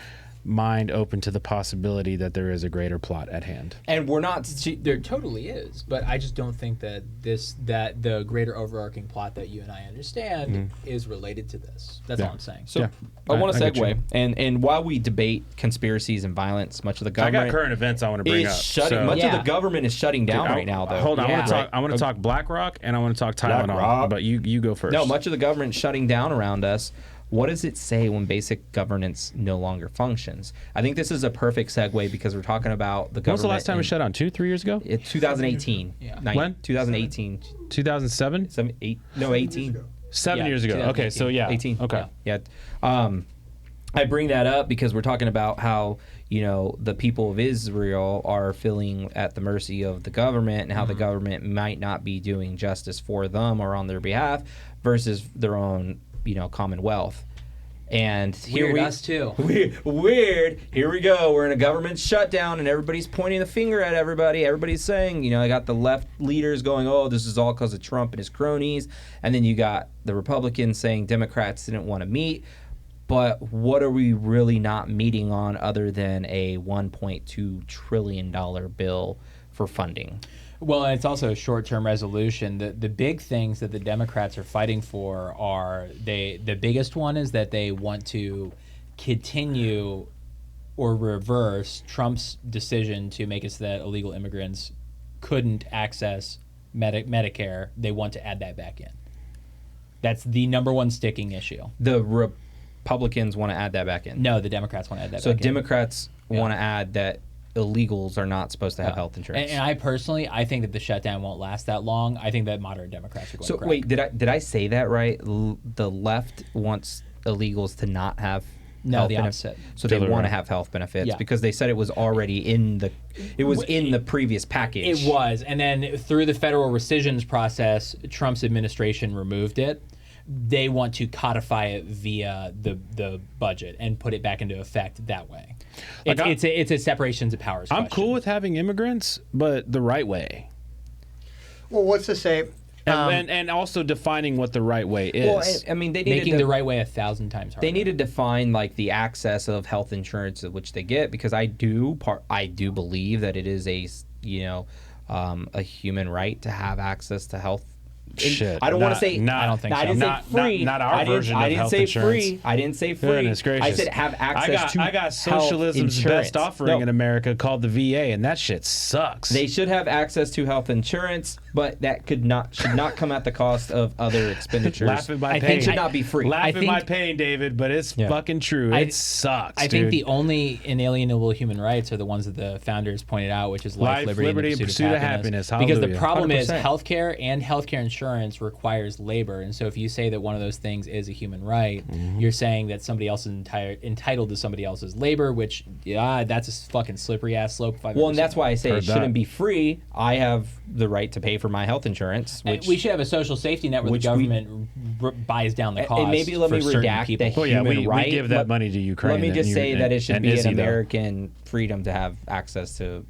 Speaker 1: mind open to the possibility that there is a greater plot at hand.
Speaker 3: And we're not.
Speaker 2: There totally is, but I just don't think that the greater overarching plot that you and I understand is related to this. That's all I'm saying.
Speaker 3: So
Speaker 1: Yeah.
Speaker 3: I want
Speaker 1: I
Speaker 3: to
Speaker 1: get you.
Speaker 3: segue, and while we debate conspiracies and violence, much of the
Speaker 1: I
Speaker 3: government
Speaker 1: got current events I want to bring
Speaker 3: is
Speaker 1: up.
Speaker 3: shutting.
Speaker 1: so-
Speaker 3: Much of
Speaker 2: Yeah.
Speaker 3: the government is shutting down right now, though.
Speaker 1: Hold on,
Speaker 2: Yeah.
Speaker 1: I want to talk BlackRock and I want to talk Tylenol.
Speaker 3: BlackRock.
Speaker 1: But you go first.
Speaker 3: No, much of the government shutting down around us. What does it say when basic governance no longer functions? I think this is a perfect segue because we're talking about the government.
Speaker 1: When was the last time it
Speaker 3: in-
Speaker 1: shut down? 2-3 years ago?
Speaker 3: 2018.
Speaker 2: Yeah.
Speaker 1: When?
Speaker 3: 2018.
Speaker 1: 2007?
Speaker 3: 18.
Speaker 1: 7
Speaker 2: Yeah,
Speaker 1: years ago. Okay, so yeah.
Speaker 3: 18.
Speaker 1: Okay.
Speaker 3: Yeah. I bring that up because we're talking about how, the people of Israel are feeling at the mercy of the government and how the government might not be doing justice for them or on their behalf versus their own, commonwealth. And here
Speaker 2: Weird, us too.
Speaker 3: Weird. Here we go. We're in a government shutdown, and everybody's pointing the finger at everybody. Everybody's saying, I got the left leaders going, oh, this is all because of Trump and his cronies. And then you got the Republicans saying Democrats didn't want to meet. But what are we really not meeting on other than a $1.2 trillion bill for funding?
Speaker 2: Well, and it's also a short-term resolution. The big things that the Democrats are fighting for are the biggest one is that they want to continue or reverse Trump's decision to make it so that illegal immigrants couldn't access Medicare. They want to add that back in. That's the number one sticking issue.
Speaker 3: The Republicans want to add that back in.
Speaker 2: No, the Democrats want to add that
Speaker 3: So
Speaker 2: back in.
Speaker 3: Democrats want to add that illegals are not supposed to have health insurance.
Speaker 2: And I personally, I think that the shutdown won't last that long. I think that moderate Democrats are going
Speaker 3: So
Speaker 2: to crack.
Speaker 3: wait, did I say that right? The left wants illegals to not have
Speaker 2: No,
Speaker 3: health
Speaker 2: the
Speaker 3: benefits.
Speaker 2: opposite.
Speaker 3: So they
Speaker 1: Totally
Speaker 3: want to
Speaker 1: right.
Speaker 3: have health benefits
Speaker 2: Yeah.
Speaker 3: because they said it was already in the previous package.
Speaker 2: It was, and then through the federal rescissions process, Trump's administration removed it. They want to codify it via the budget and put it back into effect that way.
Speaker 1: Like
Speaker 2: It's a separations of powers.
Speaker 1: I'm
Speaker 2: question.
Speaker 1: cool with having immigrants, but the right way.
Speaker 4: Well, what's to say?
Speaker 1: And also defining what the right way is.
Speaker 3: Well, I mean, they needed
Speaker 2: making
Speaker 3: to,
Speaker 2: the right way 1,000 times harder.
Speaker 3: They need to define like the access of health insurance which they get because I do believe that it is a human right to have access to health.
Speaker 1: Shit.
Speaker 3: I don't want to say.
Speaker 1: I
Speaker 2: don't think
Speaker 3: I
Speaker 2: so.
Speaker 3: didn't
Speaker 1: Not-
Speaker 3: say free.
Speaker 1: not our
Speaker 3: I didn't-
Speaker 1: version
Speaker 3: I
Speaker 1: of
Speaker 3: didn't
Speaker 1: health
Speaker 3: say
Speaker 1: insurance.
Speaker 3: free. I didn't say free.
Speaker 1: Goodness gracious.
Speaker 3: I said have access to.
Speaker 1: I got
Speaker 3: health
Speaker 1: socialism's
Speaker 3: insurance.
Speaker 1: best offering
Speaker 3: No,
Speaker 1: in America called the VA, and that shit sucks.
Speaker 3: They should have access to health insurance, but that should not come at the cost of other expenditures.
Speaker 1: Laugh at my
Speaker 2: I
Speaker 1: pain.
Speaker 2: think-
Speaker 3: It should not be free.
Speaker 1: Laugh
Speaker 2: I
Speaker 1: at
Speaker 2: think-
Speaker 1: my pain, David, but it's fucking true.
Speaker 2: I-
Speaker 1: It sucks.
Speaker 2: I
Speaker 1: dude.
Speaker 2: think the only inalienable human rights are the ones that the founders pointed out, which is life, liberty, and the pursuit of happiness. Because the
Speaker 1: Hallelujah.
Speaker 2: problem is
Speaker 3: 100%.
Speaker 2: healthcare and healthcare insurance requires labor, and so if you say that one of those things is a human right, you're saying that somebody else is entitled to somebody else's labor, which that's a fucking slippery ass slope. if I've
Speaker 3: Well,
Speaker 2: ever
Speaker 3: and that's
Speaker 2: seen
Speaker 3: why I say
Speaker 1: Heard
Speaker 3: it shouldn't
Speaker 1: that.
Speaker 3: be free. I have the right to pay for my health insurance,
Speaker 2: it.
Speaker 3: which
Speaker 2: We should have a social safety net where the
Speaker 3: which we-
Speaker 2: government buys down the cost.
Speaker 3: and maybe let me
Speaker 2: for certain
Speaker 3: redact
Speaker 2: people.
Speaker 3: that
Speaker 1: Well, yeah,
Speaker 3: human
Speaker 1: we
Speaker 3: right.
Speaker 1: give that money to Ukraine.
Speaker 3: Let me just
Speaker 1: and
Speaker 3: say that it should
Speaker 1: and
Speaker 3: be
Speaker 1: Izzy,
Speaker 3: an
Speaker 1: though.
Speaker 3: American freedom to have access to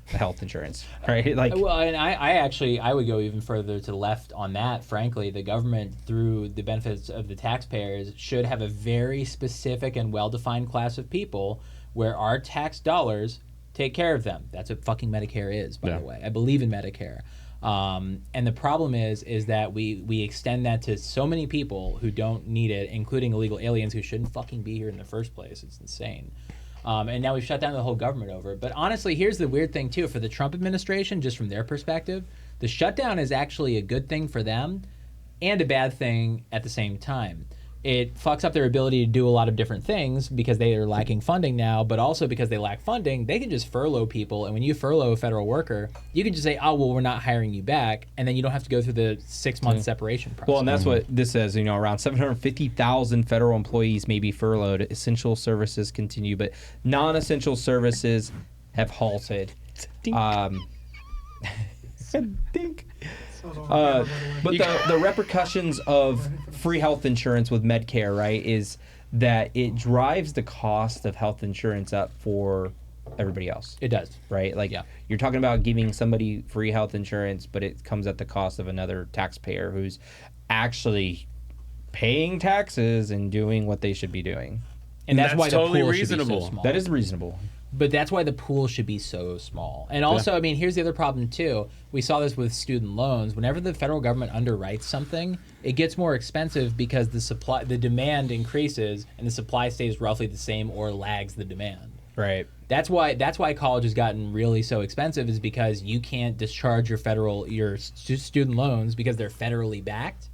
Speaker 3: health insurance, right? Like,
Speaker 2: Well, and I would go even further to the left on that. Frankly, the government, through the benefits of the taxpayers, should have a very specific and well-defined class of people where our tax dollars take care of them. That's what fucking Medicare is, by
Speaker 1: Yeah.
Speaker 2: the way. I believe in Medicare. And the problem is that we extend that to so many people who don't need it, including illegal aliens who shouldn't fucking be here in the first place. It's insane. And now we've shut down the whole government over it. But honestly, here's the weird thing too. For the Trump administration, just from their perspective, the shutdown is actually a good thing for them and a bad thing at the same time. It fucks up their ability to do a lot of different things because they are lacking funding now, but also because they lack funding, they can just furlough people. And when you furlough a federal worker, you can just say, oh, well, we're not hiring you back. And then you don't have to go through the 6-month separation process.
Speaker 3: Well, and that's what this says. Around 750,000 federal employees may be furloughed. Essential services continue, but non-essential services have halted. Dink. But the repercussions of free health insurance with Medicare, right, is that it drives the cost of health insurance up for everybody else.
Speaker 2: It does.
Speaker 3: Right? Like, you're talking about giving somebody free health insurance, but it comes at the cost of another taxpayer who's actually paying taxes and doing what they should be doing.
Speaker 2: And that's why
Speaker 1: totally
Speaker 2: the pool
Speaker 1: reasonable.
Speaker 2: should be so small.
Speaker 3: That is reasonable.
Speaker 2: But that's why the pool should be so small. And also, I mean, here's the other problem too. We saw this with student loans. Whenever the federal government underwrites something, it gets more expensive because the demand increases and the supply stays roughly the same or lags the demand.
Speaker 3: Right.
Speaker 2: That's why college has gotten really so expensive, is because you can't discharge your student loans because they're federally backed.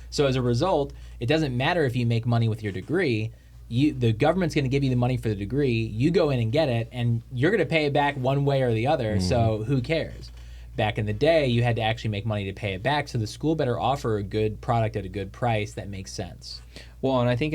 Speaker 2: So as a result, it doesn't matter if you make money with your degree. The government's going to give you the money for the degree. You go in and get it, and you're going to pay it back one way or the other. So who cares? Back in the day, you had to actually make money to pay it back. So the school better offer a good product at a good price that makes sense.
Speaker 3: Well, and I think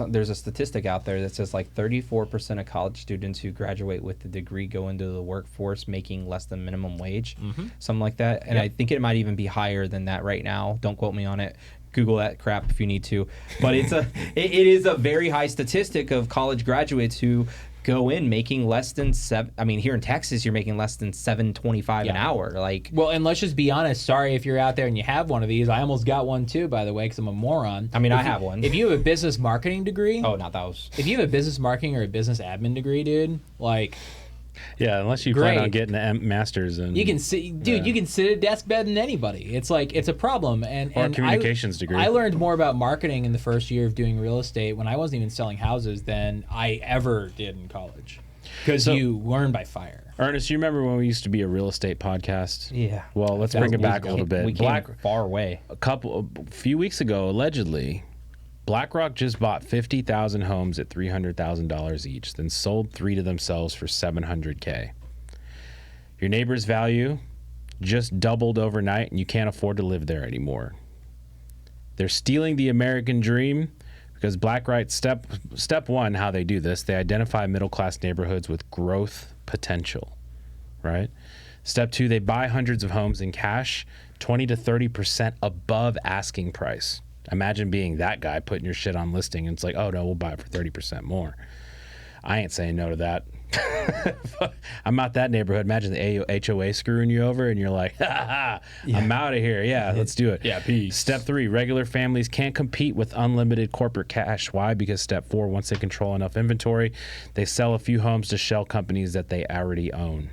Speaker 3: there's a statistic out there that says like 34% of college students who graduate with the degree go into the workforce making less than minimum wage, something like that. And I think it might even be higher than that right now. Don't quote me on it. Google that crap if you need to. But it is a very high statistic of college graduates who go in making less than here in Texas, you're making less than $7.25 an hour. Like,
Speaker 2: well, and let's just be honest. Sorry if you're out there and you have one of these. I almost got one too, by the way, because I'm a moron.
Speaker 3: I have one.
Speaker 2: If you have a business marketing degree,
Speaker 3: not those.
Speaker 2: If you have a business marketing or a business admin degree, dude, like.
Speaker 1: Yeah, unless you plan on getting the master's, and
Speaker 2: you can sit, dude. You can sit at desk better than anybody. It's like it's a problem, and
Speaker 1: communications degree.
Speaker 2: I learned more about marketing in the first year of doing real estate when I wasn't even selling houses than I ever did in college, because you learn by fire.
Speaker 1: Ernest, you remember when we used to be a real estate podcast?
Speaker 3: Yeah.
Speaker 1: Well, let's bring it back a little bit.
Speaker 3: We came far away.
Speaker 1: A few weeks ago, allegedly, BlackRock just bought 50,000 homes at $300,000 each, then sold 3 to themselves for $700K. Your neighbor's value just doubled overnight, and you can't afford to live there anymore. They're stealing the American dream because BlackRock, step one, how they do this, they identify middle-class neighborhoods with growth potential, right? Step 2, they buy hundreds of homes in cash, 20 to 30% above asking price. Imagine being that guy putting your shit on listing and it's like, oh no, we'll buy it for 30% more. I ain't saying no to that. I'm out that neighborhood. Imagine the HOA screwing you over and you're like, I'm out of here. Yeah, let's do it.
Speaker 2: Yeah, peace.
Speaker 1: Step 3, regular families can't compete with unlimited corporate cash. Why? Because step 4, once they control enough inventory, they sell a few homes to shell companies that they already own.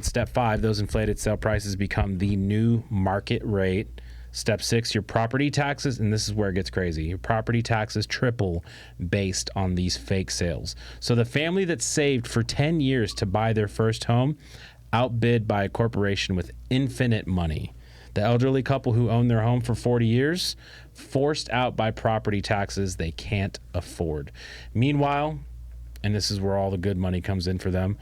Speaker 1: Step 5, those inflated sale prices become the new market rate. Step 6, your property taxes, and this is where it gets crazy. Your property taxes triple based on these fake sales. So the family that saved for 10 years to buy their first home, outbid by a corporation with infinite money. The elderly couple who owned their home for 40 years, forced out by property taxes they can't afford. Meanwhile, and this is where all the good money comes in for them,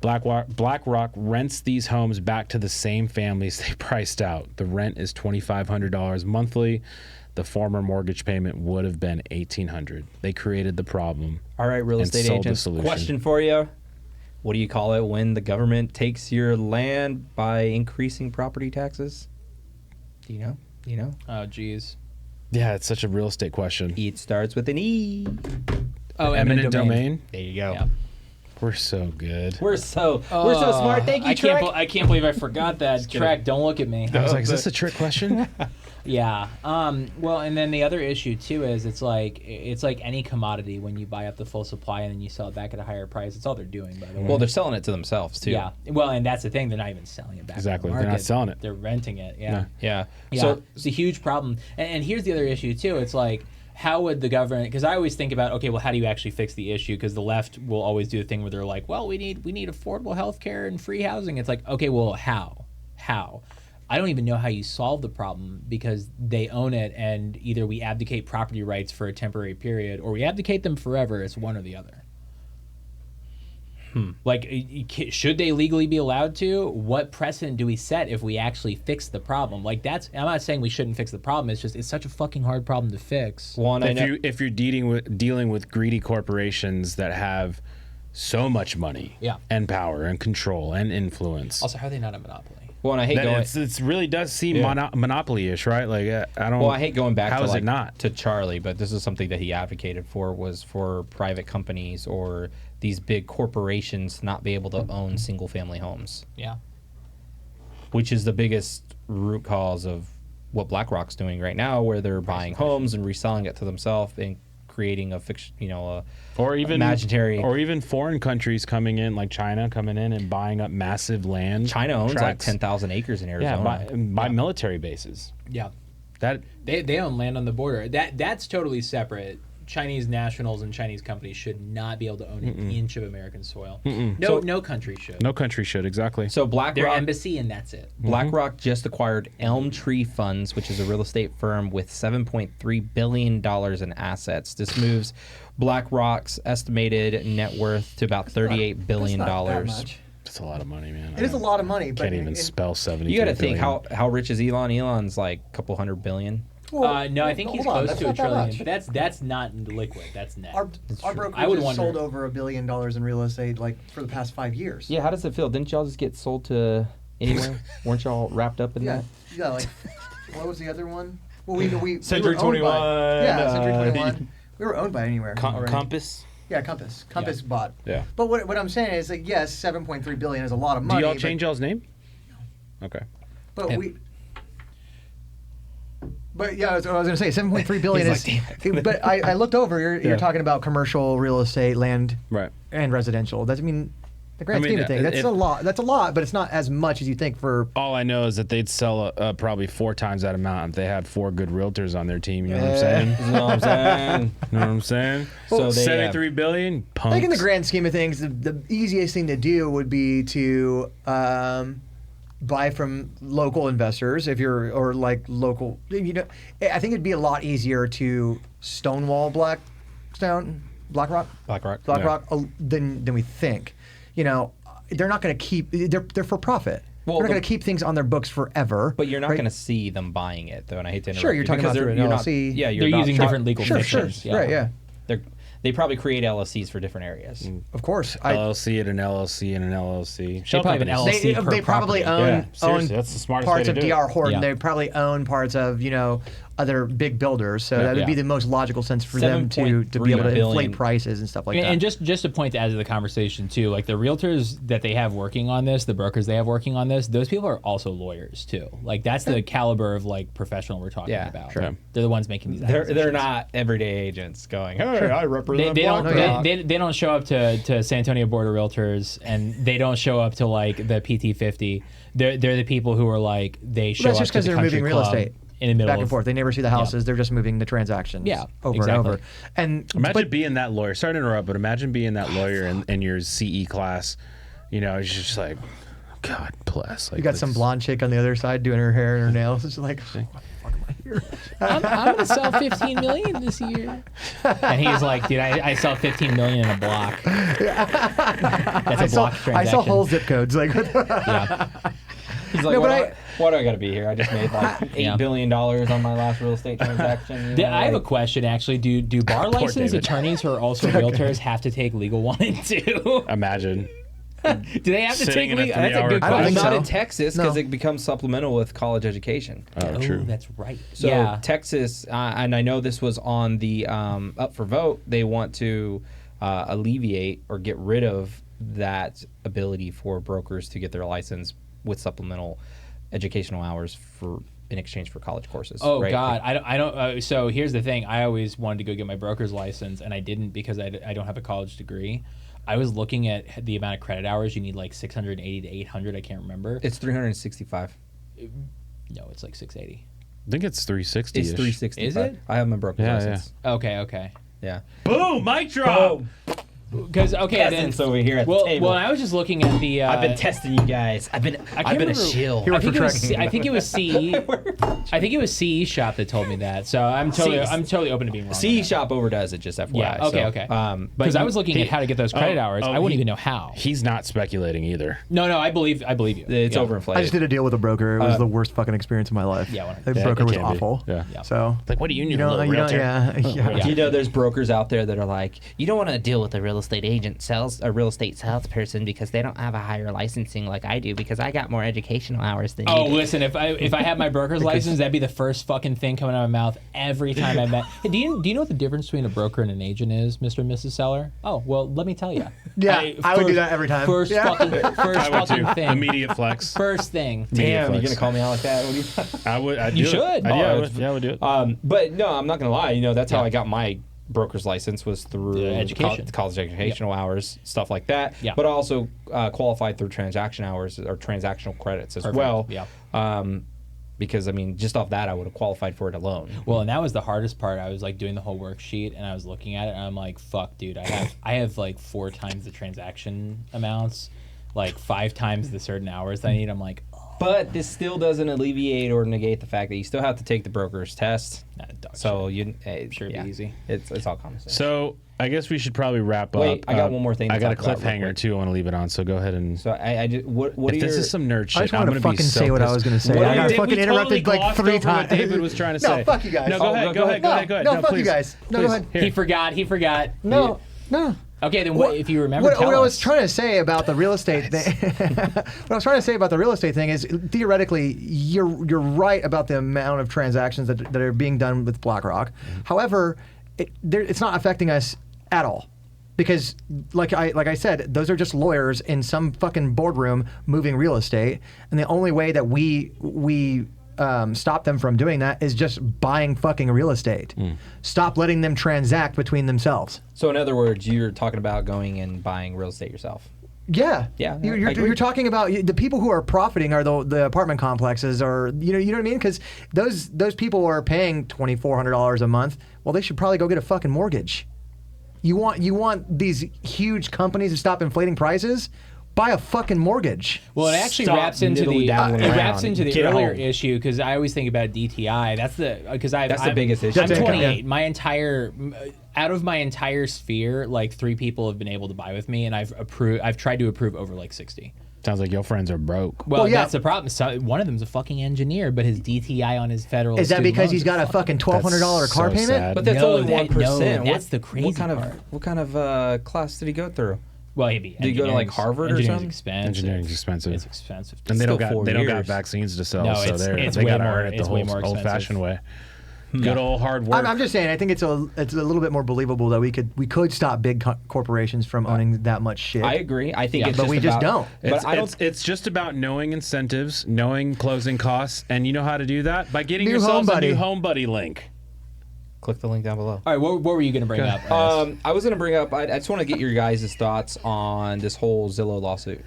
Speaker 1: BlackRock rents these homes back to the same families they priced out. The rent is $2,500 monthly. The former mortgage payment would have been $1,800. They created the problem.
Speaker 3: All right, real estate agents, question for you. What do you call it when the government takes your land by increasing property taxes? Do you know?
Speaker 2: Oh, geez.
Speaker 1: Yeah, it's such a real estate question.
Speaker 3: It starts with an E.
Speaker 2: Oh, eminent domain.
Speaker 3: There you go.
Speaker 2: Yeah.
Speaker 1: We're so good.
Speaker 3: We're so smart. Thank you, Trek.
Speaker 2: I can't believe I forgot that. Trek, don't look at me.
Speaker 1: I was like, is this a trick question?
Speaker 2: Yeah. Well, and then the other issue too is it's like any commodity when you buy up the full supply and then you sell it back at a higher price. It's all they're doing, by the way.
Speaker 3: Well, they're selling it to themselves too.
Speaker 2: Yeah. Well, and that's the thing. They're not even selling it back.
Speaker 1: Exactly.
Speaker 2: To the
Speaker 1: They're not
Speaker 2: market.
Speaker 1: selling it.
Speaker 2: They're renting it. Yeah.
Speaker 3: Yeah.
Speaker 2: Yeah.
Speaker 3: So
Speaker 2: It's a huge problem. And here's the other issue too. It's like, how would the government? Because I always think about, okay, well, how do you actually fix the issue? Because the left will always do the thing where they're like, well, we need affordable health care and free housing. It's like, okay, well, how? I don't even know how you solve the problem because they own it, and either we abdicate property rights for a temporary period or we abdicate them forever. It's one or the other. Like, should they legally be allowed to? What precedent do we set if we actually fix the problem? Like, I'm not saying we shouldn't fix the problem. It's just, it's such a fucking hard problem to fix.
Speaker 3: one,
Speaker 1: If you're dealing with greedy corporations that have so much money,
Speaker 2: Yeah.
Speaker 1: and power and control and influence,
Speaker 2: Also, how are they not a monopoly?
Speaker 3: Well, and I hate going.
Speaker 1: it really does seem
Speaker 3: Yeah.
Speaker 1: monopoly-ish, right? Like I don't.
Speaker 3: Well, I hate going back
Speaker 1: How
Speaker 3: to
Speaker 1: is
Speaker 3: like
Speaker 1: it not?
Speaker 3: to Charlie, but this is something that he advocated for, was for private companies or these big corporations not be able to own single-family homes,
Speaker 2: Yeah.
Speaker 3: which is the biggest root cause of what BlackRock's doing right now, where they're buying homes and reselling it to themselves and creating a fiction,
Speaker 1: or even
Speaker 3: imaginary.
Speaker 1: or even foreign countries coming in, like China coming in and buying up massive land.
Speaker 3: China owns like
Speaker 1: tracts.
Speaker 3: 10,000 acres in
Speaker 1: Yeah,
Speaker 3: Arizona.
Speaker 1: by military bases.
Speaker 2: Yeah.
Speaker 1: That
Speaker 2: They own land on the border. That's totally separate. Chinese nationals and Chinese companies should not be able to own an inch of American soil. No country should.
Speaker 1: no country should exactly.
Speaker 3: So
Speaker 2: Their
Speaker 3: BlackRock,
Speaker 2: embassy and that's it.
Speaker 3: BlackRock just acquired Elm Tree Funds, which is a real estate firm with $7.3 billion in assets. This moves BlackRock's estimated net worth to about $38 billion.
Speaker 4: That's not that much.
Speaker 1: That's a lot of money, man.
Speaker 4: It is a lot of money, but
Speaker 1: Can't even spell 70.
Speaker 3: You got to think how rich is Elon? Elon's like a couple $100 billion.
Speaker 2: No, I think he's
Speaker 4: hold on,
Speaker 2: close
Speaker 4: that's
Speaker 2: to a
Speaker 4: not that
Speaker 2: trillion.
Speaker 4: much.
Speaker 2: But that's not liquid. That's net.
Speaker 4: Our brokerage
Speaker 2: I would
Speaker 4: has
Speaker 2: wonder-
Speaker 4: sold over $1 billion in real estate like for the past 5 years.
Speaker 3: Yeah, how does it feel? Didn't y'all just get sold to anywhere? Weren't y'all wrapped up in
Speaker 4: Yeah,
Speaker 3: that?
Speaker 4: yeah. Like, what was the other one? Well, we
Speaker 1: Century
Speaker 4: were owned
Speaker 1: 21,
Speaker 4: By, yeah, Century 21. We were owned by Anywhere. already.
Speaker 1: Compass.
Speaker 4: Yeah, Compass. Compass bought.
Speaker 1: Yeah.
Speaker 4: But what I'm saying is like, yes, 7.3 billion is a lot of
Speaker 1: Do
Speaker 4: money.
Speaker 1: y'all
Speaker 4: but-
Speaker 1: change y'all's name? Okay.
Speaker 4: But we. But yeah, I was going to say 7.3 billion is. But I looked over. You're talking about commercial real estate, land,
Speaker 1: Right.
Speaker 4: and residential. That's the grand
Speaker 1: I mean,
Speaker 4: scheme of things. That's
Speaker 1: if-
Speaker 4: a lot. That's a lot, but it's not as much as you think for.
Speaker 1: All I know is that they'd sell probably 4 times that amount if they had 4 good realtors on their team. You know what I'm saying?
Speaker 3: You know what I'm saying?
Speaker 1: You know what I'm saying?
Speaker 3: So they,
Speaker 1: 73 billion.
Speaker 4: I think in the
Speaker 1: Punks.
Speaker 4: grand scheme of things, the easiest thing to do would be to buy from local investors if you're or like local. I think it'd be a lot easier to stonewall BlackRock than we think. They're not going to keep. They're for profit.
Speaker 3: Well,
Speaker 4: they're not going to keep things on their books forever.
Speaker 3: But you're not
Speaker 4: right?
Speaker 3: going to see them buying it, though, and I hate to interrupt
Speaker 4: Sure, you're talking
Speaker 3: because
Speaker 4: about through an
Speaker 3: you're not-
Speaker 4: LLC.
Speaker 3: Yeah,
Speaker 2: They're using different legal
Speaker 4: Sure,
Speaker 2: fictions.
Speaker 4: right, yeah.
Speaker 3: They probably create LLCs for different areas.
Speaker 4: Of course.
Speaker 1: LLC and an LLC and an LLC. Shell
Speaker 2: probably have an
Speaker 1: companies.
Speaker 2: LLC. per
Speaker 4: They probably
Speaker 2: property.
Speaker 1: Yeah,
Speaker 4: own
Speaker 1: seriously, that's the smartest
Speaker 4: parts
Speaker 1: way
Speaker 4: of
Speaker 1: to do it.
Speaker 4: DR Horton.
Speaker 2: Yeah.
Speaker 4: They probably own parts of other big builders. So that would be
Speaker 2: Yeah.
Speaker 4: the most logical sense for them to be able to
Speaker 3: 7.3
Speaker 4: inflate
Speaker 3: billion.
Speaker 4: prices and stuff like that.
Speaker 2: And just to point to add to the conversation too, like the realtors that they have working on this, the brokers they have working on this, those people are also lawyers too. Like that's the caliber of like professional we're talking
Speaker 3: Yeah,
Speaker 2: about.
Speaker 3: sure.
Speaker 2: They're the ones making these.
Speaker 3: They're
Speaker 2: acquisitions.
Speaker 3: not everyday agents going, hey, I represent
Speaker 2: They don't.
Speaker 3: BlackRock."
Speaker 2: They don't show up to San Antonio Board of Realtors, and they don't show up to like the PT50. They're the people who are like they show
Speaker 4: that's
Speaker 2: up
Speaker 4: just
Speaker 2: to
Speaker 4: because
Speaker 2: the
Speaker 4: they're
Speaker 2: country
Speaker 4: moving real
Speaker 2: club
Speaker 4: estate
Speaker 2: in the middle
Speaker 4: back and
Speaker 2: of
Speaker 4: forth. They never see the houses. They're just moving the transactions
Speaker 2: Yeah,
Speaker 4: over
Speaker 2: exactly.
Speaker 4: and over. And
Speaker 1: Imagine being that lawyer. Sorry to interrupt, but imagine being that lawyer in your CE class. It's just like, God bless. Like,
Speaker 4: you got some blonde chick on the other side doing her hair and her nails. It's like, what the fuck am I here?
Speaker 2: I'm gonna sell 15 million this year, and he's like, dude, I sell 15 million in a block. That's a block transaction.
Speaker 4: I sell whole zip codes. Like,
Speaker 2: Yeah.
Speaker 3: He's like,
Speaker 4: No,
Speaker 3: why
Speaker 4: but
Speaker 3: do I got to be here? I just made like $8 billion on my last real estate transaction.
Speaker 2: I have a question actually. Do bar licensed
Speaker 1: David.
Speaker 2: attorneys who are also realtors have to take legal 1 and 2?
Speaker 1: Imagine.
Speaker 2: Do they have to
Speaker 1: Sitting
Speaker 2: take
Speaker 1: in a
Speaker 2: legal? That's a
Speaker 1: 3-hour
Speaker 2: good
Speaker 1: class.
Speaker 4: I don't
Speaker 2: question.
Speaker 4: think
Speaker 3: Not
Speaker 4: so.
Speaker 3: in Texas because
Speaker 4: No.
Speaker 3: it becomes supplemental with college education.
Speaker 1: Oh, true.
Speaker 2: That's right.
Speaker 3: So
Speaker 2: yeah.
Speaker 3: Texas, and I know this was on the up for vote. They want to alleviate or get rid of that ability for brokers to get their license with supplemental educational hours in exchange for college courses.
Speaker 2: Oh
Speaker 3: right?
Speaker 2: God, I don't. So here's the thing: I always wanted to go get my broker's license, and I didn't because I don't have a college degree. I was looking at the amount of credit hours you need, like 680 to 800. I can't remember.
Speaker 3: It's 365.
Speaker 2: No, it's like 680.
Speaker 1: I think it's 360.
Speaker 3: It's 365.
Speaker 2: Is it?
Speaker 3: I have my broker's license.
Speaker 2: Okay.
Speaker 3: Yeah.
Speaker 1: Boom! Mic drop.
Speaker 2: Because
Speaker 3: Peasants over here at the table.
Speaker 2: Well, I was just looking at the.
Speaker 3: I've been testing you guys. I've been a shill.
Speaker 4: Here
Speaker 2: I think,
Speaker 4: for
Speaker 2: I think it was CE. I think it was CE Shop that told me that. So I'm totally open to being wrong.
Speaker 3: CE Shop overdoes it, just FYI.
Speaker 2: Yeah. Okay. Because I was looking at how to get those credit hours. I wouldn't even know how.
Speaker 1: He's not speculating either.
Speaker 2: No, I believe you.
Speaker 3: It's
Speaker 2: Yeah.
Speaker 3: overinflated.
Speaker 4: I just did a deal with a broker. It was the worst fucking experience of my life.
Speaker 2: Yeah,
Speaker 4: the broker
Speaker 1: it
Speaker 4: was
Speaker 1: can be.
Speaker 4: awful.
Speaker 1: Yeah.
Speaker 4: So
Speaker 1: Like, what do you need,
Speaker 4: you
Speaker 1: a
Speaker 4: know,
Speaker 1: little realtor?
Speaker 2: Yeah.
Speaker 3: You know, there's brokers out there that are like, you don't want to deal with a real estate agent a real estate salesperson because they don't have a higher licensing like I do because I got more educational hours than you do.
Speaker 2: Listen, if I had my broker's license, that'd be the first fucking thing coming out of my mouth every time I met. Hey, do you know what the difference between a broker and an agent is, Mr. and Mrs. Seller? Oh, well, let me tell you.
Speaker 4: I would do that every time.
Speaker 2: First
Speaker 4: Yeah.
Speaker 2: fucking thing.
Speaker 1: Immediate flex.
Speaker 2: First thing.
Speaker 3: Damn,
Speaker 1: Flex.
Speaker 3: you're gonna call me out like that? What do you?
Speaker 1: I would. I'd do
Speaker 2: You
Speaker 1: it.
Speaker 2: should.
Speaker 1: Yeah,
Speaker 3: Oh,
Speaker 1: I would do it.
Speaker 3: But no, I'm not gonna lie. You know, that's how I got my broker's license was through
Speaker 2: The education.
Speaker 3: college educational hours, stuff like that.
Speaker 2: Yeah.
Speaker 3: But I also qualified through transaction hours or transactional credits as well.
Speaker 2: Yeah.
Speaker 3: Because I mean, just off that, I would have qualified for it alone.
Speaker 2: Well, and that was the hardest part. I was like doing the whole worksheet, and I was looking at it, and I'm like, "Fuck, dude! I have like 4 times the transaction amounts, like 5 times the certain hours that I need." I'm like,
Speaker 3: But this still doesn't alleviate or negate the fact that you still have to take the broker's test.
Speaker 2: nah, dog
Speaker 3: So
Speaker 2: shit.
Speaker 3: you
Speaker 2: Sure, it'd be easy.
Speaker 3: It's all common sense.
Speaker 1: So I guess we should probably wrap up.
Speaker 3: Wait, I got one more thing to
Speaker 1: I got a
Speaker 3: talk about real
Speaker 1: cliffhanger
Speaker 3: quick.
Speaker 1: too. I want to leave it on. So go ahead and.
Speaker 3: So I just, what are
Speaker 1: If this
Speaker 3: your,
Speaker 1: is some nerd
Speaker 4: I
Speaker 1: shit,
Speaker 4: just
Speaker 1: I'm
Speaker 4: wanted
Speaker 1: gonna
Speaker 4: to
Speaker 1: be
Speaker 4: fucking
Speaker 1: so
Speaker 4: say what I
Speaker 1: pissed.
Speaker 4: was gonna say.
Speaker 3: What
Speaker 4: I got
Speaker 3: did
Speaker 4: fucking
Speaker 1: we
Speaker 4: interrupted
Speaker 1: totally
Speaker 4: like
Speaker 1: glossed
Speaker 4: 3
Speaker 1: over what
Speaker 4: times.
Speaker 1: David was trying to say.
Speaker 4: No, fuck you guys.
Speaker 1: No, go ahead. Go ahead. Go ahead.
Speaker 4: No, fuck
Speaker 1: please.
Speaker 4: you guys. No, go
Speaker 1: Please.
Speaker 4: ahead.
Speaker 1: Here.
Speaker 2: He forgot.
Speaker 4: No.
Speaker 2: Okay, then what, if you remember, tell
Speaker 4: what I was
Speaker 2: us.
Speaker 4: trying to say about the real estate thing, what I was trying to say about the real estate thing is theoretically you're right about the amount of transactions that are being done with BlackRock. However, it's not affecting us at all. Because, like I said, those are just lawyers in some fucking boardroom moving real estate, and the only way that we stop them from doing that is just buying fucking real estate. Stop letting them transact between themselves.
Speaker 3: So in other words, you're talking about going and buying real estate yourself.
Speaker 4: Yeah,
Speaker 3: Yeah, I
Speaker 4: You're
Speaker 3: agree.
Speaker 4: talking about the people who are profiting are the apartment complexes, or you know what I mean? Because those people are paying $2,400 a month. Well, they should probably go get a fucking mortgage. You want these huge companies to stop inflating prices? Buy a fucking mortgage.
Speaker 2: Well, it actually
Speaker 3: Stop
Speaker 2: wraps into the
Speaker 3: diddly-dabbling around.
Speaker 2: the
Speaker 3: Get
Speaker 2: earlier
Speaker 3: home.
Speaker 2: issue because I always think about DTI. That's the
Speaker 3: biggest issue.
Speaker 2: I'm
Speaker 4: That's
Speaker 2: 28. Out of my entire sphere, like 3 people have been able to buy with me, and I've tried to approve over like 60.
Speaker 1: Sounds like your friends are broke.
Speaker 2: Well,
Speaker 4: yeah.
Speaker 2: that's the problem. So, one of them's a fucking engineer, but his DTI on his federal.
Speaker 4: Is that
Speaker 2: student
Speaker 4: because
Speaker 2: loans
Speaker 4: he's got a fucking $1,200
Speaker 1: That's
Speaker 4: car
Speaker 1: so
Speaker 4: payment?
Speaker 1: sad.
Speaker 3: But that's
Speaker 2: No,
Speaker 3: only 1%.
Speaker 2: no, that's the crazy part.
Speaker 3: What kind of class did he go through?
Speaker 2: Well,
Speaker 3: Did he go to, like, Harvard or
Speaker 2: engineering's
Speaker 3: something?
Speaker 2: Expensive.
Speaker 1: Engineering's expensive.
Speaker 2: It's expensive.
Speaker 1: And they
Speaker 3: Still
Speaker 1: don't
Speaker 3: 4
Speaker 1: got
Speaker 3: years.
Speaker 1: vaccines to sell,
Speaker 2: No,
Speaker 1: so
Speaker 2: it's
Speaker 1: they
Speaker 2: way
Speaker 1: got to
Speaker 2: more-
Speaker 1: earn it the
Speaker 2: it's way
Speaker 1: whole
Speaker 2: more expensive.
Speaker 1: old-fashioned way. Good old hard work.
Speaker 4: I'm just saying. I think it's a little bit more believable that we could stop big corporations from owning that much shit.
Speaker 3: I agree. I think
Speaker 2: Yeah.
Speaker 3: it's
Speaker 4: But
Speaker 3: just
Speaker 4: we just
Speaker 3: about-
Speaker 4: don't.
Speaker 3: But I don't.
Speaker 1: It's just about knowing incentives, knowing closing costs, and you know how to do that by getting
Speaker 4: New
Speaker 1: yourselves a
Speaker 4: HomeBuddy.
Speaker 1: new HomeBuddy link.
Speaker 3: Click the link down below.
Speaker 2: All right, what were you going to bring up? Ernest?
Speaker 3: I was going to bring up. I just want to get your guys' thoughts on this whole Zillow lawsuit.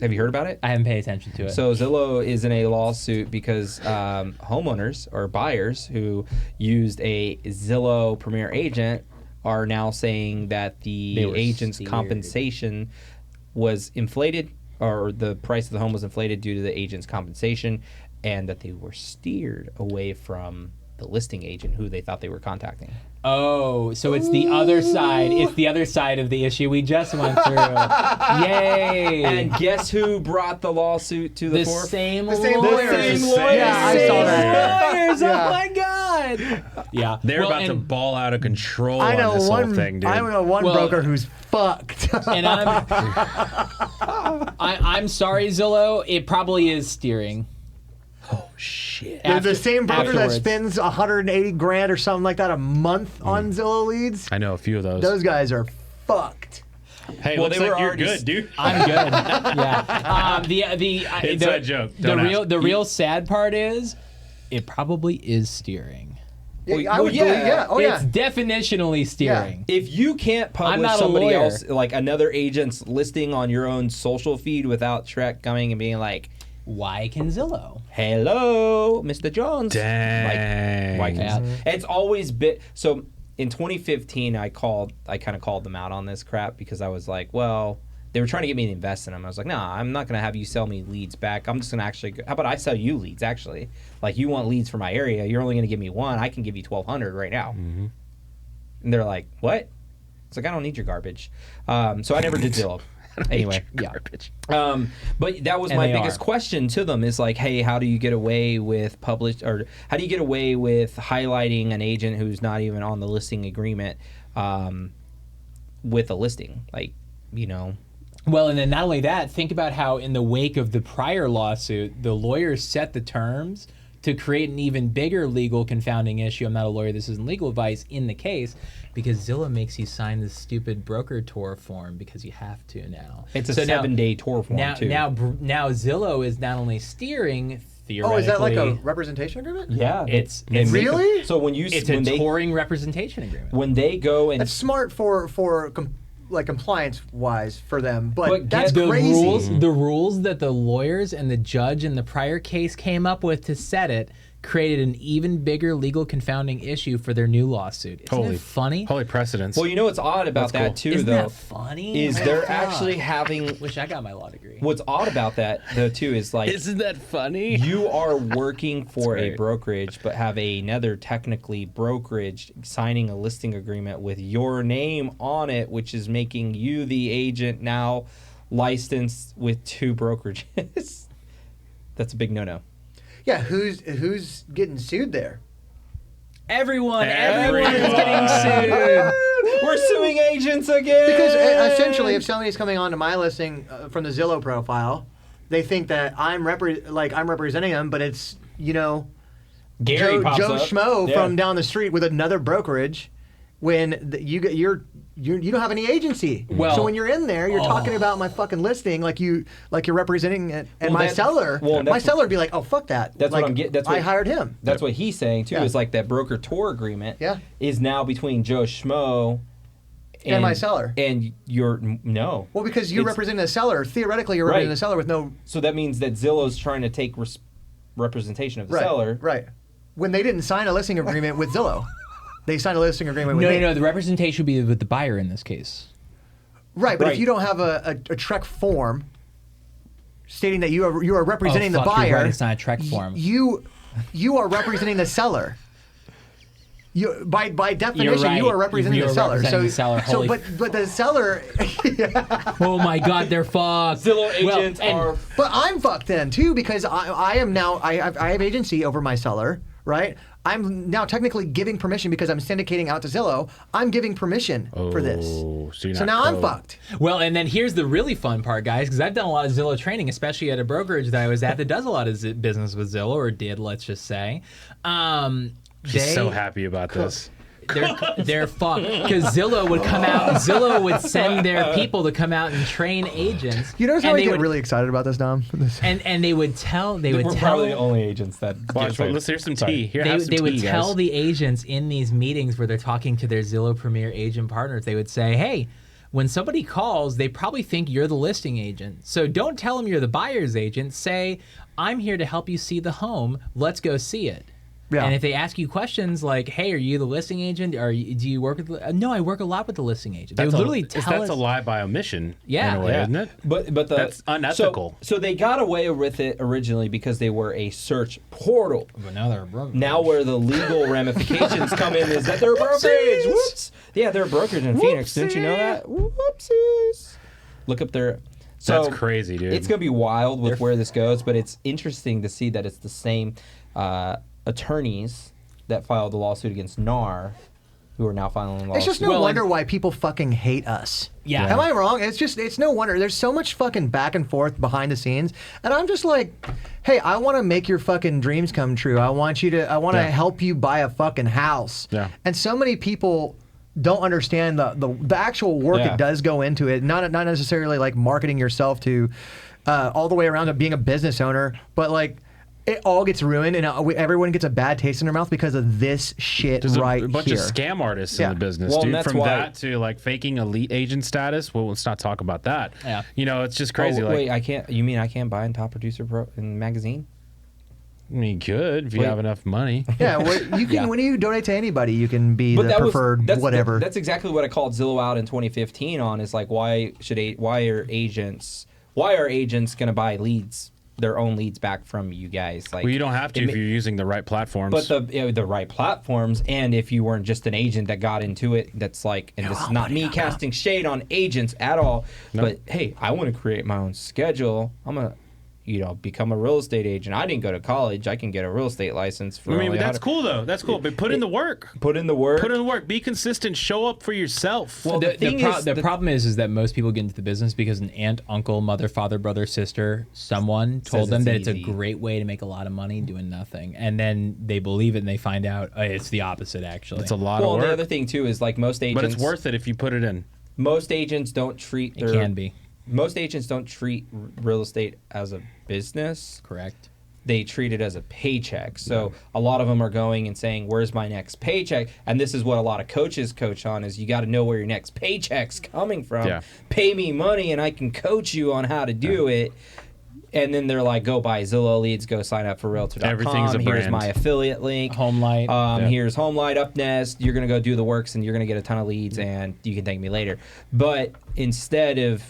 Speaker 3: Have you heard about it?
Speaker 2: I haven't paid attention to it.
Speaker 3: So Zillow is in a lawsuit because homeowners or buyers who used a Zillow Premier agent are now saying that
Speaker 2: They
Speaker 3: the
Speaker 2: were
Speaker 3: agent's
Speaker 2: steered.
Speaker 3: compensation was inflated, or the price of the home was inflated due to the agent's compensation, and that they were steered away from the listing agent who they thought they were contacting.
Speaker 2: Oh, so it's the other side. It's the other side of the issue we just went through. Yay!
Speaker 3: And guess who brought the lawsuit to the
Speaker 2: the
Speaker 3: fore?
Speaker 2: same
Speaker 4: same
Speaker 2: lawyers.
Speaker 4: lawyers.
Speaker 3: Same lawyers.
Speaker 4: Yeah, I saw that.
Speaker 2: Lawyers.
Speaker 4: Yeah.
Speaker 2: Oh my god. Yeah,
Speaker 1: They're
Speaker 2: Well,
Speaker 1: about to
Speaker 2: and-
Speaker 1: ball out of control
Speaker 4: I know
Speaker 1: on this
Speaker 4: one.
Speaker 1: whole thing, dude.
Speaker 4: I know one
Speaker 2: Well-
Speaker 4: broker who's fucked.
Speaker 2: And I'm sorry, Zillow. It probably is steering.
Speaker 1: Oh shit!
Speaker 4: They're the same broker
Speaker 2: afterwards.
Speaker 4: that spends 180 grand or something like that a month on Zillow leads.
Speaker 1: I know a few of those.
Speaker 4: Those guys are fucked.
Speaker 1: Hey,
Speaker 3: Well,
Speaker 1: looks
Speaker 3: they
Speaker 1: like
Speaker 3: were
Speaker 1: you're
Speaker 3: already
Speaker 1: good, dude.
Speaker 2: I'm good. Yeah.
Speaker 1: Inside joke. Don't ask.
Speaker 2: The real sad part is, it probably is steering.
Speaker 4: I would believe, yeah. Oh, yeah.
Speaker 2: It's definitionally steering.
Speaker 3: If you can't
Speaker 2: I'm
Speaker 3: publish
Speaker 2: not a
Speaker 3: somebody
Speaker 2: lawyer.
Speaker 3: else, like another agent's listing on your own social feed without Shrek coming and being like,
Speaker 2: Why can Zillow?
Speaker 3: hello, Mr. Jones.
Speaker 1: Dang.
Speaker 3: Like, why
Speaker 2: Yeah.
Speaker 3: It's always been so. In 2015, I kind of called them out on this crap because I was like, well, they were trying to get me to invest in them. I was like, nah, I'm not gonna have you sell me leads back. I'm just gonna actually. How about I sell you leads? Actually, like you want leads for my area, you're only gonna give me one. I can give you 1,200 right now.
Speaker 1: Mm-hmm.
Speaker 3: And they're like, what? It's like I don't need your garbage. So I never did Zillow. Anyway,
Speaker 1: Garbage.
Speaker 3: but that was
Speaker 2: And
Speaker 3: my
Speaker 2: they
Speaker 3: biggest
Speaker 2: are.
Speaker 3: question to them is like, hey, how do you get away with how do you get away with highlighting an agent who's not even on the listing agreement with a listing? Like, you know.
Speaker 2: Well, and then not only that, think about how in the wake of the prior lawsuit, the lawyers set the terms to create an even bigger legal confounding issue. I'm not a lawyer, this isn't legal advice, in the case, because Zillow makes you sign this stupid broker tour form because you have to now.
Speaker 3: It's a
Speaker 2: So now-
Speaker 3: 7-day tour form
Speaker 2: now,
Speaker 3: too.
Speaker 2: Now Zillow is not only steering, theoretically.
Speaker 4: Oh, is that like a representation agreement?
Speaker 3: yeah,
Speaker 2: It's
Speaker 4: Really?
Speaker 3: So when
Speaker 2: it's a touring representation agreement.
Speaker 3: when they go and
Speaker 4: That's smart for compliance wise for them, but that's
Speaker 2: the
Speaker 4: crazy.
Speaker 2: the rules that the lawyers and the judge in the prior case came up with to set it created an even bigger legal confounding issue for their new lawsuit. Isn't it funny?
Speaker 1: Holy precedence.
Speaker 3: well, you know what's odd about
Speaker 1: That's cool.
Speaker 3: that too,
Speaker 2: Isn't
Speaker 3: though,
Speaker 2: that funny?
Speaker 3: is
Speaker 2: Oh,
Speaker 3: they're
Speaker 2: fuck.
Speaker 3: actually having.
Speaker 2: Wish I got my law degree.
Speaker 3: What's odd about that though too is like.
Speaker 1: Isn't that funny?
Speaker 3: You are working for a
Speaker 1: great.
Speaker 3: brokerage, but have another technically brokerage signing a listing agreement with your name on it, which is making you the agent now licensed with 2 brokerages. That's a big no-no.
Speaker 4: Yeah, who's getting sued there?
Speaker 2: Everyone's
Speaker 1: Everyone.
Speaker 2: getting sued.
Speaker 3: We're suing agents again.
Speaker 4: Because essentially, if somebody's coming onto my listing from the Zillow profile, they think that I'm representing them, but it's
Speaker 3: Gary pops
Speaker 4: Joe
Speaker 3: up.
Speaker 4: Schmo
Speaker 3: Yeah.
Speaker 4: from down the street with another brokerage. When you don't have any agency.
Speaker 2: Well-
Speaker 4: So when you're in there, you're talking about my fucking listing like you're representing it, and
Speaker 3: Well,
Speaker 4: my
Speaker 3: that-
Speaker 4: seller,
Speaker 3: well,
Speaker 4: my
Speaker 3: that's-
Speaker 4: seller would be like, oh fuck that.
Speaker 3: That's
Speaker 4: like,
Speaker 3: what I'm getting. That's
Speaker 4: I
Speaker 3: what,
Speaker 4: hired him.
Speaker 3: That's what he's saying too.
Speaker 4: Yeah.
Speaker 3: Is like that broker tour agreement.
Speaker 4: Yeah.
Speaker 3: Is now between Joe Schmo
Speaker 4: And my seller.
Speaker 3: And your no.
Speaker 4: Well, because you're
Speaker 3: It's-
Speaker 4: representing the seller. Theoretically, you're representing
Speaker 3: Right.
Speaker 4: the seller with no
Speaker 3: So that means that Zillow's trying to take representation of the seller.
Speaker 4: Right. When they didn't sign a listing agreement with Zillow, they signed a listing agreement with me.
Speaker 2: No. The representation would be with the buyer in this case.
Speaker 4: Right, but
Speaker 3: Right.
Speaker 4: if you don't have a Trek form stating that you are representing
Speaker 2: Oh,
Speaker 4: the
Speaker 2: fuck, you're
Speaker 4: buyer,
Speaker 2: right, it's not a Trek form.
Speaker 4: You are representing the seller. You by definition,
Speaker 2: right.
Speaker 4: you are representing
Speaker 2: You're
Speaker 4: the seller.
Speaker 2: representing the seller. Holy
Speaker 4: but the seller.
Speaker 2: Oh my God, they're fucked.
Speaker 3: Zillow agents
Speaker 2: and-
Speaker 3: are.
Speaker 4: But I'm fucked then too because I am now I have agency over my seller, right? I'm now technically giving permission because I'm syndicating out to Zillow. I'm giving permission for this.
Speaker 1: Oh, so you're
Speaker 4: So
Speaker 1: not
Speaker 4: now I'm
Speaker 1: code.
Speaker 4: fucked.
Speaker 2: Well, and then here's the really fun part, guys, because I've done a lot of Zillow training, especially at a brokerage that I was at that does a lot of business with Zillow, or did, let's just say.
Speaker 1: She's so happy about this.
Speaker 2: They're fucked because Zillow would come out. Zillow would send their people to come out and train agents.
Speaker 4: You notice how
Speaker 2: and
Speaker 4: I
Speaker 2: they
Speaker 4: get
Speaker 2: would,
Speaker 4: really excited about this, Dom?
Speaker 2: and they would tell
Speaker 3: We're probably the only agents that.
Speaker 1: Watch,
Speaker 3: Sorry.
Speaker 1: let's hear some
Speaker 3: Sorry.
Speaker 1: tea. Here, have some
Speaker 2: they would
Speaker 1: tea,
Speaker 2: tell
Speaker 1: guys.
Speaker 2: the agents in these meetings where they're talking to their Zillow Premier agent partners, they would say, hey, when somebody calls, they probably think you're the listing agent. So don't tell them you're the buyer's agent. Say, I'm here to help you see the home. Let's go see it.
Speaker 4: Yeah.
Speaker 2: And if they ask you questions like, hey, are you the listing agent? Do you work with no, I work a lot with the listing agent. They would literally tell
Speaker 1: that's
Speaker 2: us.
Speaker 1: a lie by omission.
Speaker 2: Yeah.
Speaker 1: in a way,
Speaker 3: Yeah.
Speaker 1: isn't it?
Speaker 3: But
Speaker 1: That's unethical.
Speaker 3: So they got away with it originally because they were a search portal.
Speaker 2: But now they're a broker.
Speaker 3: Now where the legal ramifications come in is that they're a brokerage. Whoops. Yeah, they're a brokerage in Phoenix. Didn't you know that? Whoopsies. Look up their. So
Speaker 1: That's crazy, dude.
Speaker 3: It's gonna be wild with where this goes, but it's interesting to see that it's the same attorneys that filed the lawsuit against NAR who are now filing the lawsuit.
Speaker 4: It's just no
Speaker 2: Well,
Speaker 4: wonder why people fucking hate us.
Speaker 2: Yeah.
Speaker 4: Am I wrong? It's no wonder. There's so much fucking back and forth behind the scenes. And I'm just like, hey, I want to make your fucking dreams come true. I want to
Speaker 1: Yeah.
Speaker 4: help you buy a fucking house.
Speaker 1: Yeah.
Speaker 4: And so many people don't understand the actual work
Speaker 3: Yeah.
Speaker 4: it does go into it. Not necessarily like marketing yourself to all the way around to being a business owner, but like it all gets ruined and everyone gets a bad taste in their mouth because of this shit
Speaker 1: There's
Speaker 4: right
Speaker 1: a bunch
Speaker 4: here.
Speaker 1: of scam artists
Speaker 4: Yeah.
Speaker 1: in the business,
Speaker 3: Well, and
Speaker 1: dude.
Speaker 3: that's
Speaker 1: From
Speaker 3: why-
Speaker 1: that to like faking elite agent status. Well, let's not talk about that.
Speaker 2: Yeah.
Speaker 1: You know, it's just crazy.
Speaker 3: Oh,
Speaker 1: like,
Speaker 3: wait, I can't. You mean I can't buy in Top Producer Pro in magazine?
Speaker 1: I mean, you could if you
Speaker 3: Wait.
Speaker 1: have enough money.
Speaker 4: Yeah, you can
Speaker 3: Yeah.
Speaker 4: when you donate to anybody, you can be the
Speaker 3: that
Speaker 4: preferred whatever.
Speaker 3: That's exactly what I called Zillow out in 2015 on. Is like why are agents going to buy leads, their own leads back from you guys? Like,
Speaker 1: Well, you don't have to
Speaker 3: it
Speaker 1: if
Speaker 3: ma-
Speaker 1: you're using the right platforms.
Speaker 3: But the right platforms, and if you weren't just an agent that got into it, that's like, and this is not me casting shade on agents at all, but hey, I want to create my own schedule. I'm gonna, become a real estate agent. I didn't go to college. I can get a real estate license for.
Speaker 1: I mean,
Speaker 3: only
Speaker 1: that's
Speaker 3: 100
Speaker 1: cool though. That's cool. But put in the work.
Speaker 3: Put in the work.
Speaker 1: Put in the work. Be consistent. Show up for yourself.
Speaker 3: Well,
Speaker 2: The problem is that most people get into the business because an aunt, uncle, mother, father, brother, sister, someone told them
Speaker 3: it's
Speaker 2: that it's a
Speaker 3: easy.
Speaker 2: great way to make a lot of money doing nothing, and then they believe it and they find out it's the opposite. Actually,
Speaker 1: it's a lot
Speaker 3: Well,
Speaker 1: of
Speaker 3: the
Speaker 1: work.
Speaker 3: other thing too is like most agents.
Speaker 1: But it's worth it if you put it in.
Speaker 3: Most agents don't treat
Speaker 2: it
Speaker 3: their.
Speaker 2: can be
Speaker 3: Most agents don't treat real estate as a business.
Speaker 2: correct.
Speaker 3: They treat it as a paycheck. So a lot of them are going and saying, "Where's my next paycheck?" And this is what a lot of coaches coach on: is you got to know where your next paycheck's coming from.
Speaker 1: Yeah.
Speaker 3: Pay me money, and I can coach you on how to do it. And then they're like, "Go buy Zillow leads. Go sign up for Realtor.com.
Speaker 1: Everything's a
Speaker 3: Here's
Speaker 1: brand.
Speaker 3: my affiliate link.
Speaker 2: Homelight.
Speaker 3: Here's Homelight, UpNest. You're gonna go do the works, and you're gonna get a ton of leads, and you can thank me later." But instead of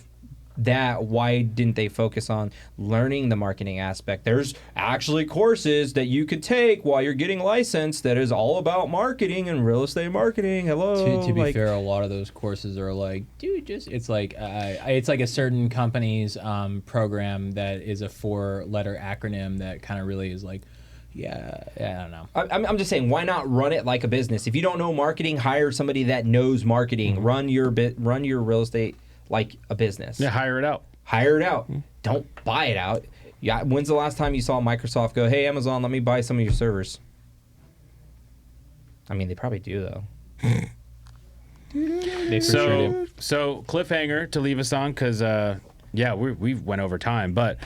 Speaker 3: that, why didn't they focus on learning the marketing aspect? There's actually courses that you could take while you're getting licensed that is all about marketing and real estate marketing. Hello.
Speaker 2: To be
Speaker 3: like,
Speaker 2: fair, a lot of those courses are like, dude, it's like a certain company's program that is a 4-letter acronym that kind of really is like, I don't know.
Speaker 3: I'm just saying, why not run it like a business? If you don't know marketing, hire somebody that knows marketing. Run your real estate like a business.
Speaker 1: Yeah, hire it out.
Speaker 3: Hire it out. Don't buy it out. Yeah. When's the last time you saw Microsoft go, "Hey, Amazon, let me buy some of your servers"? I mean, they probably do though.
Speaker 2: They for sure do.
Speaker 1: So cliffhanger to leave us on because we went over time, but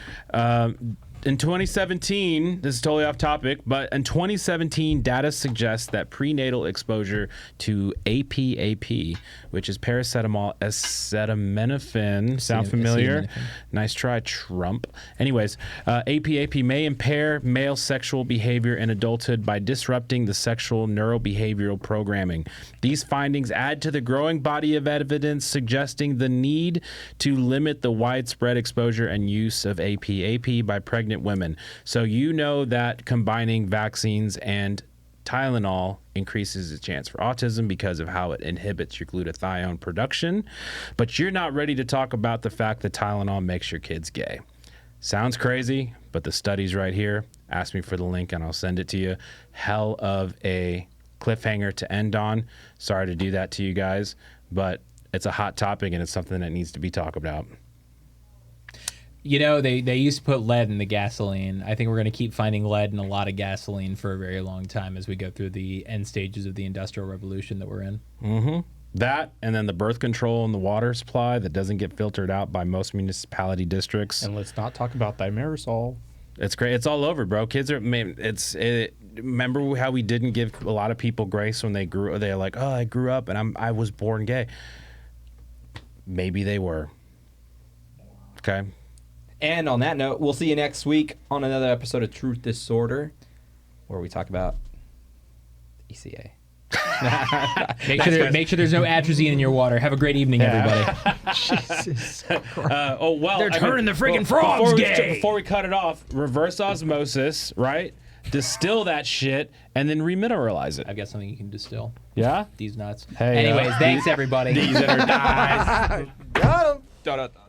Speaker 1: in 2017, this is totally off topic, but in 2017, data suggests that prenatal exposure to APAP, which is paracetamol acetaminophen, sound familiar?
Speaker 2: Acetaminophen.
Speaker 1: Nice try, Trump. Anyways, APAP may impair male sexual behavior in adulthood by disrupting the sexual neurobehavioral programming. These findings add to the growing body of evidence suggesting the need to limit the widespread exposure and use of APAP by pregnant women. So you know that combining vaccines and Tylenol increases the chance for autism because of how it inhibits your glutathione production. But you're not ready to talk about the fact that Tylenol makes your kids gay. Sounds crazy, but the study's right here. Ask me for the link and I'll send it to you. Hell of a cliffhanger to end on. Sorry to do that to you guys, but it's a hot topic and it's something that needs to be talked about.
Speaker 2: You know, they used to put lead in the gasoline. I think we're going to keep finding lead in a lot of gasoline for a very long time as we go through the end stages of the Industrial Revolution that we're in.
Speaker 1: Mm-hmm. That and then the birth control and the water supply that doesn't get filtered out by most municipality districts.
Speaker 3: And let's not talk about thimerosal.
Speaker 1: It's great. It's all over, bro. Kids are. Remember how we didn't give a lot of people grace when they grew? They're like, "Oh, I grew up and I was born gay." Maybe they were. Okay.
Speaker 3: And on that note, we'll see you next week on another episode of Truth Disorder, where we talk about ECA.
Speaker 2: Make sure there's no atrazine in your water. Have a great evening, everybody.
Speaker 4: Jesus.
Speaker 2: They're turning the freaking frogs gay.
Speaker 1: Before we cut it off, reverse osmosis, right? Distill that shit and then remineralize it.
Speaker 2: I've got something you can distill.
Speaker 1: Yeah?
Speaker 2: These nuts.
Speaker 1: Hey,
Speaker 2: Anyways, thanks everybody.
Speaker 1: These that are dies.
Speaker 4: Got him.
Speaker 3: Da-da-da.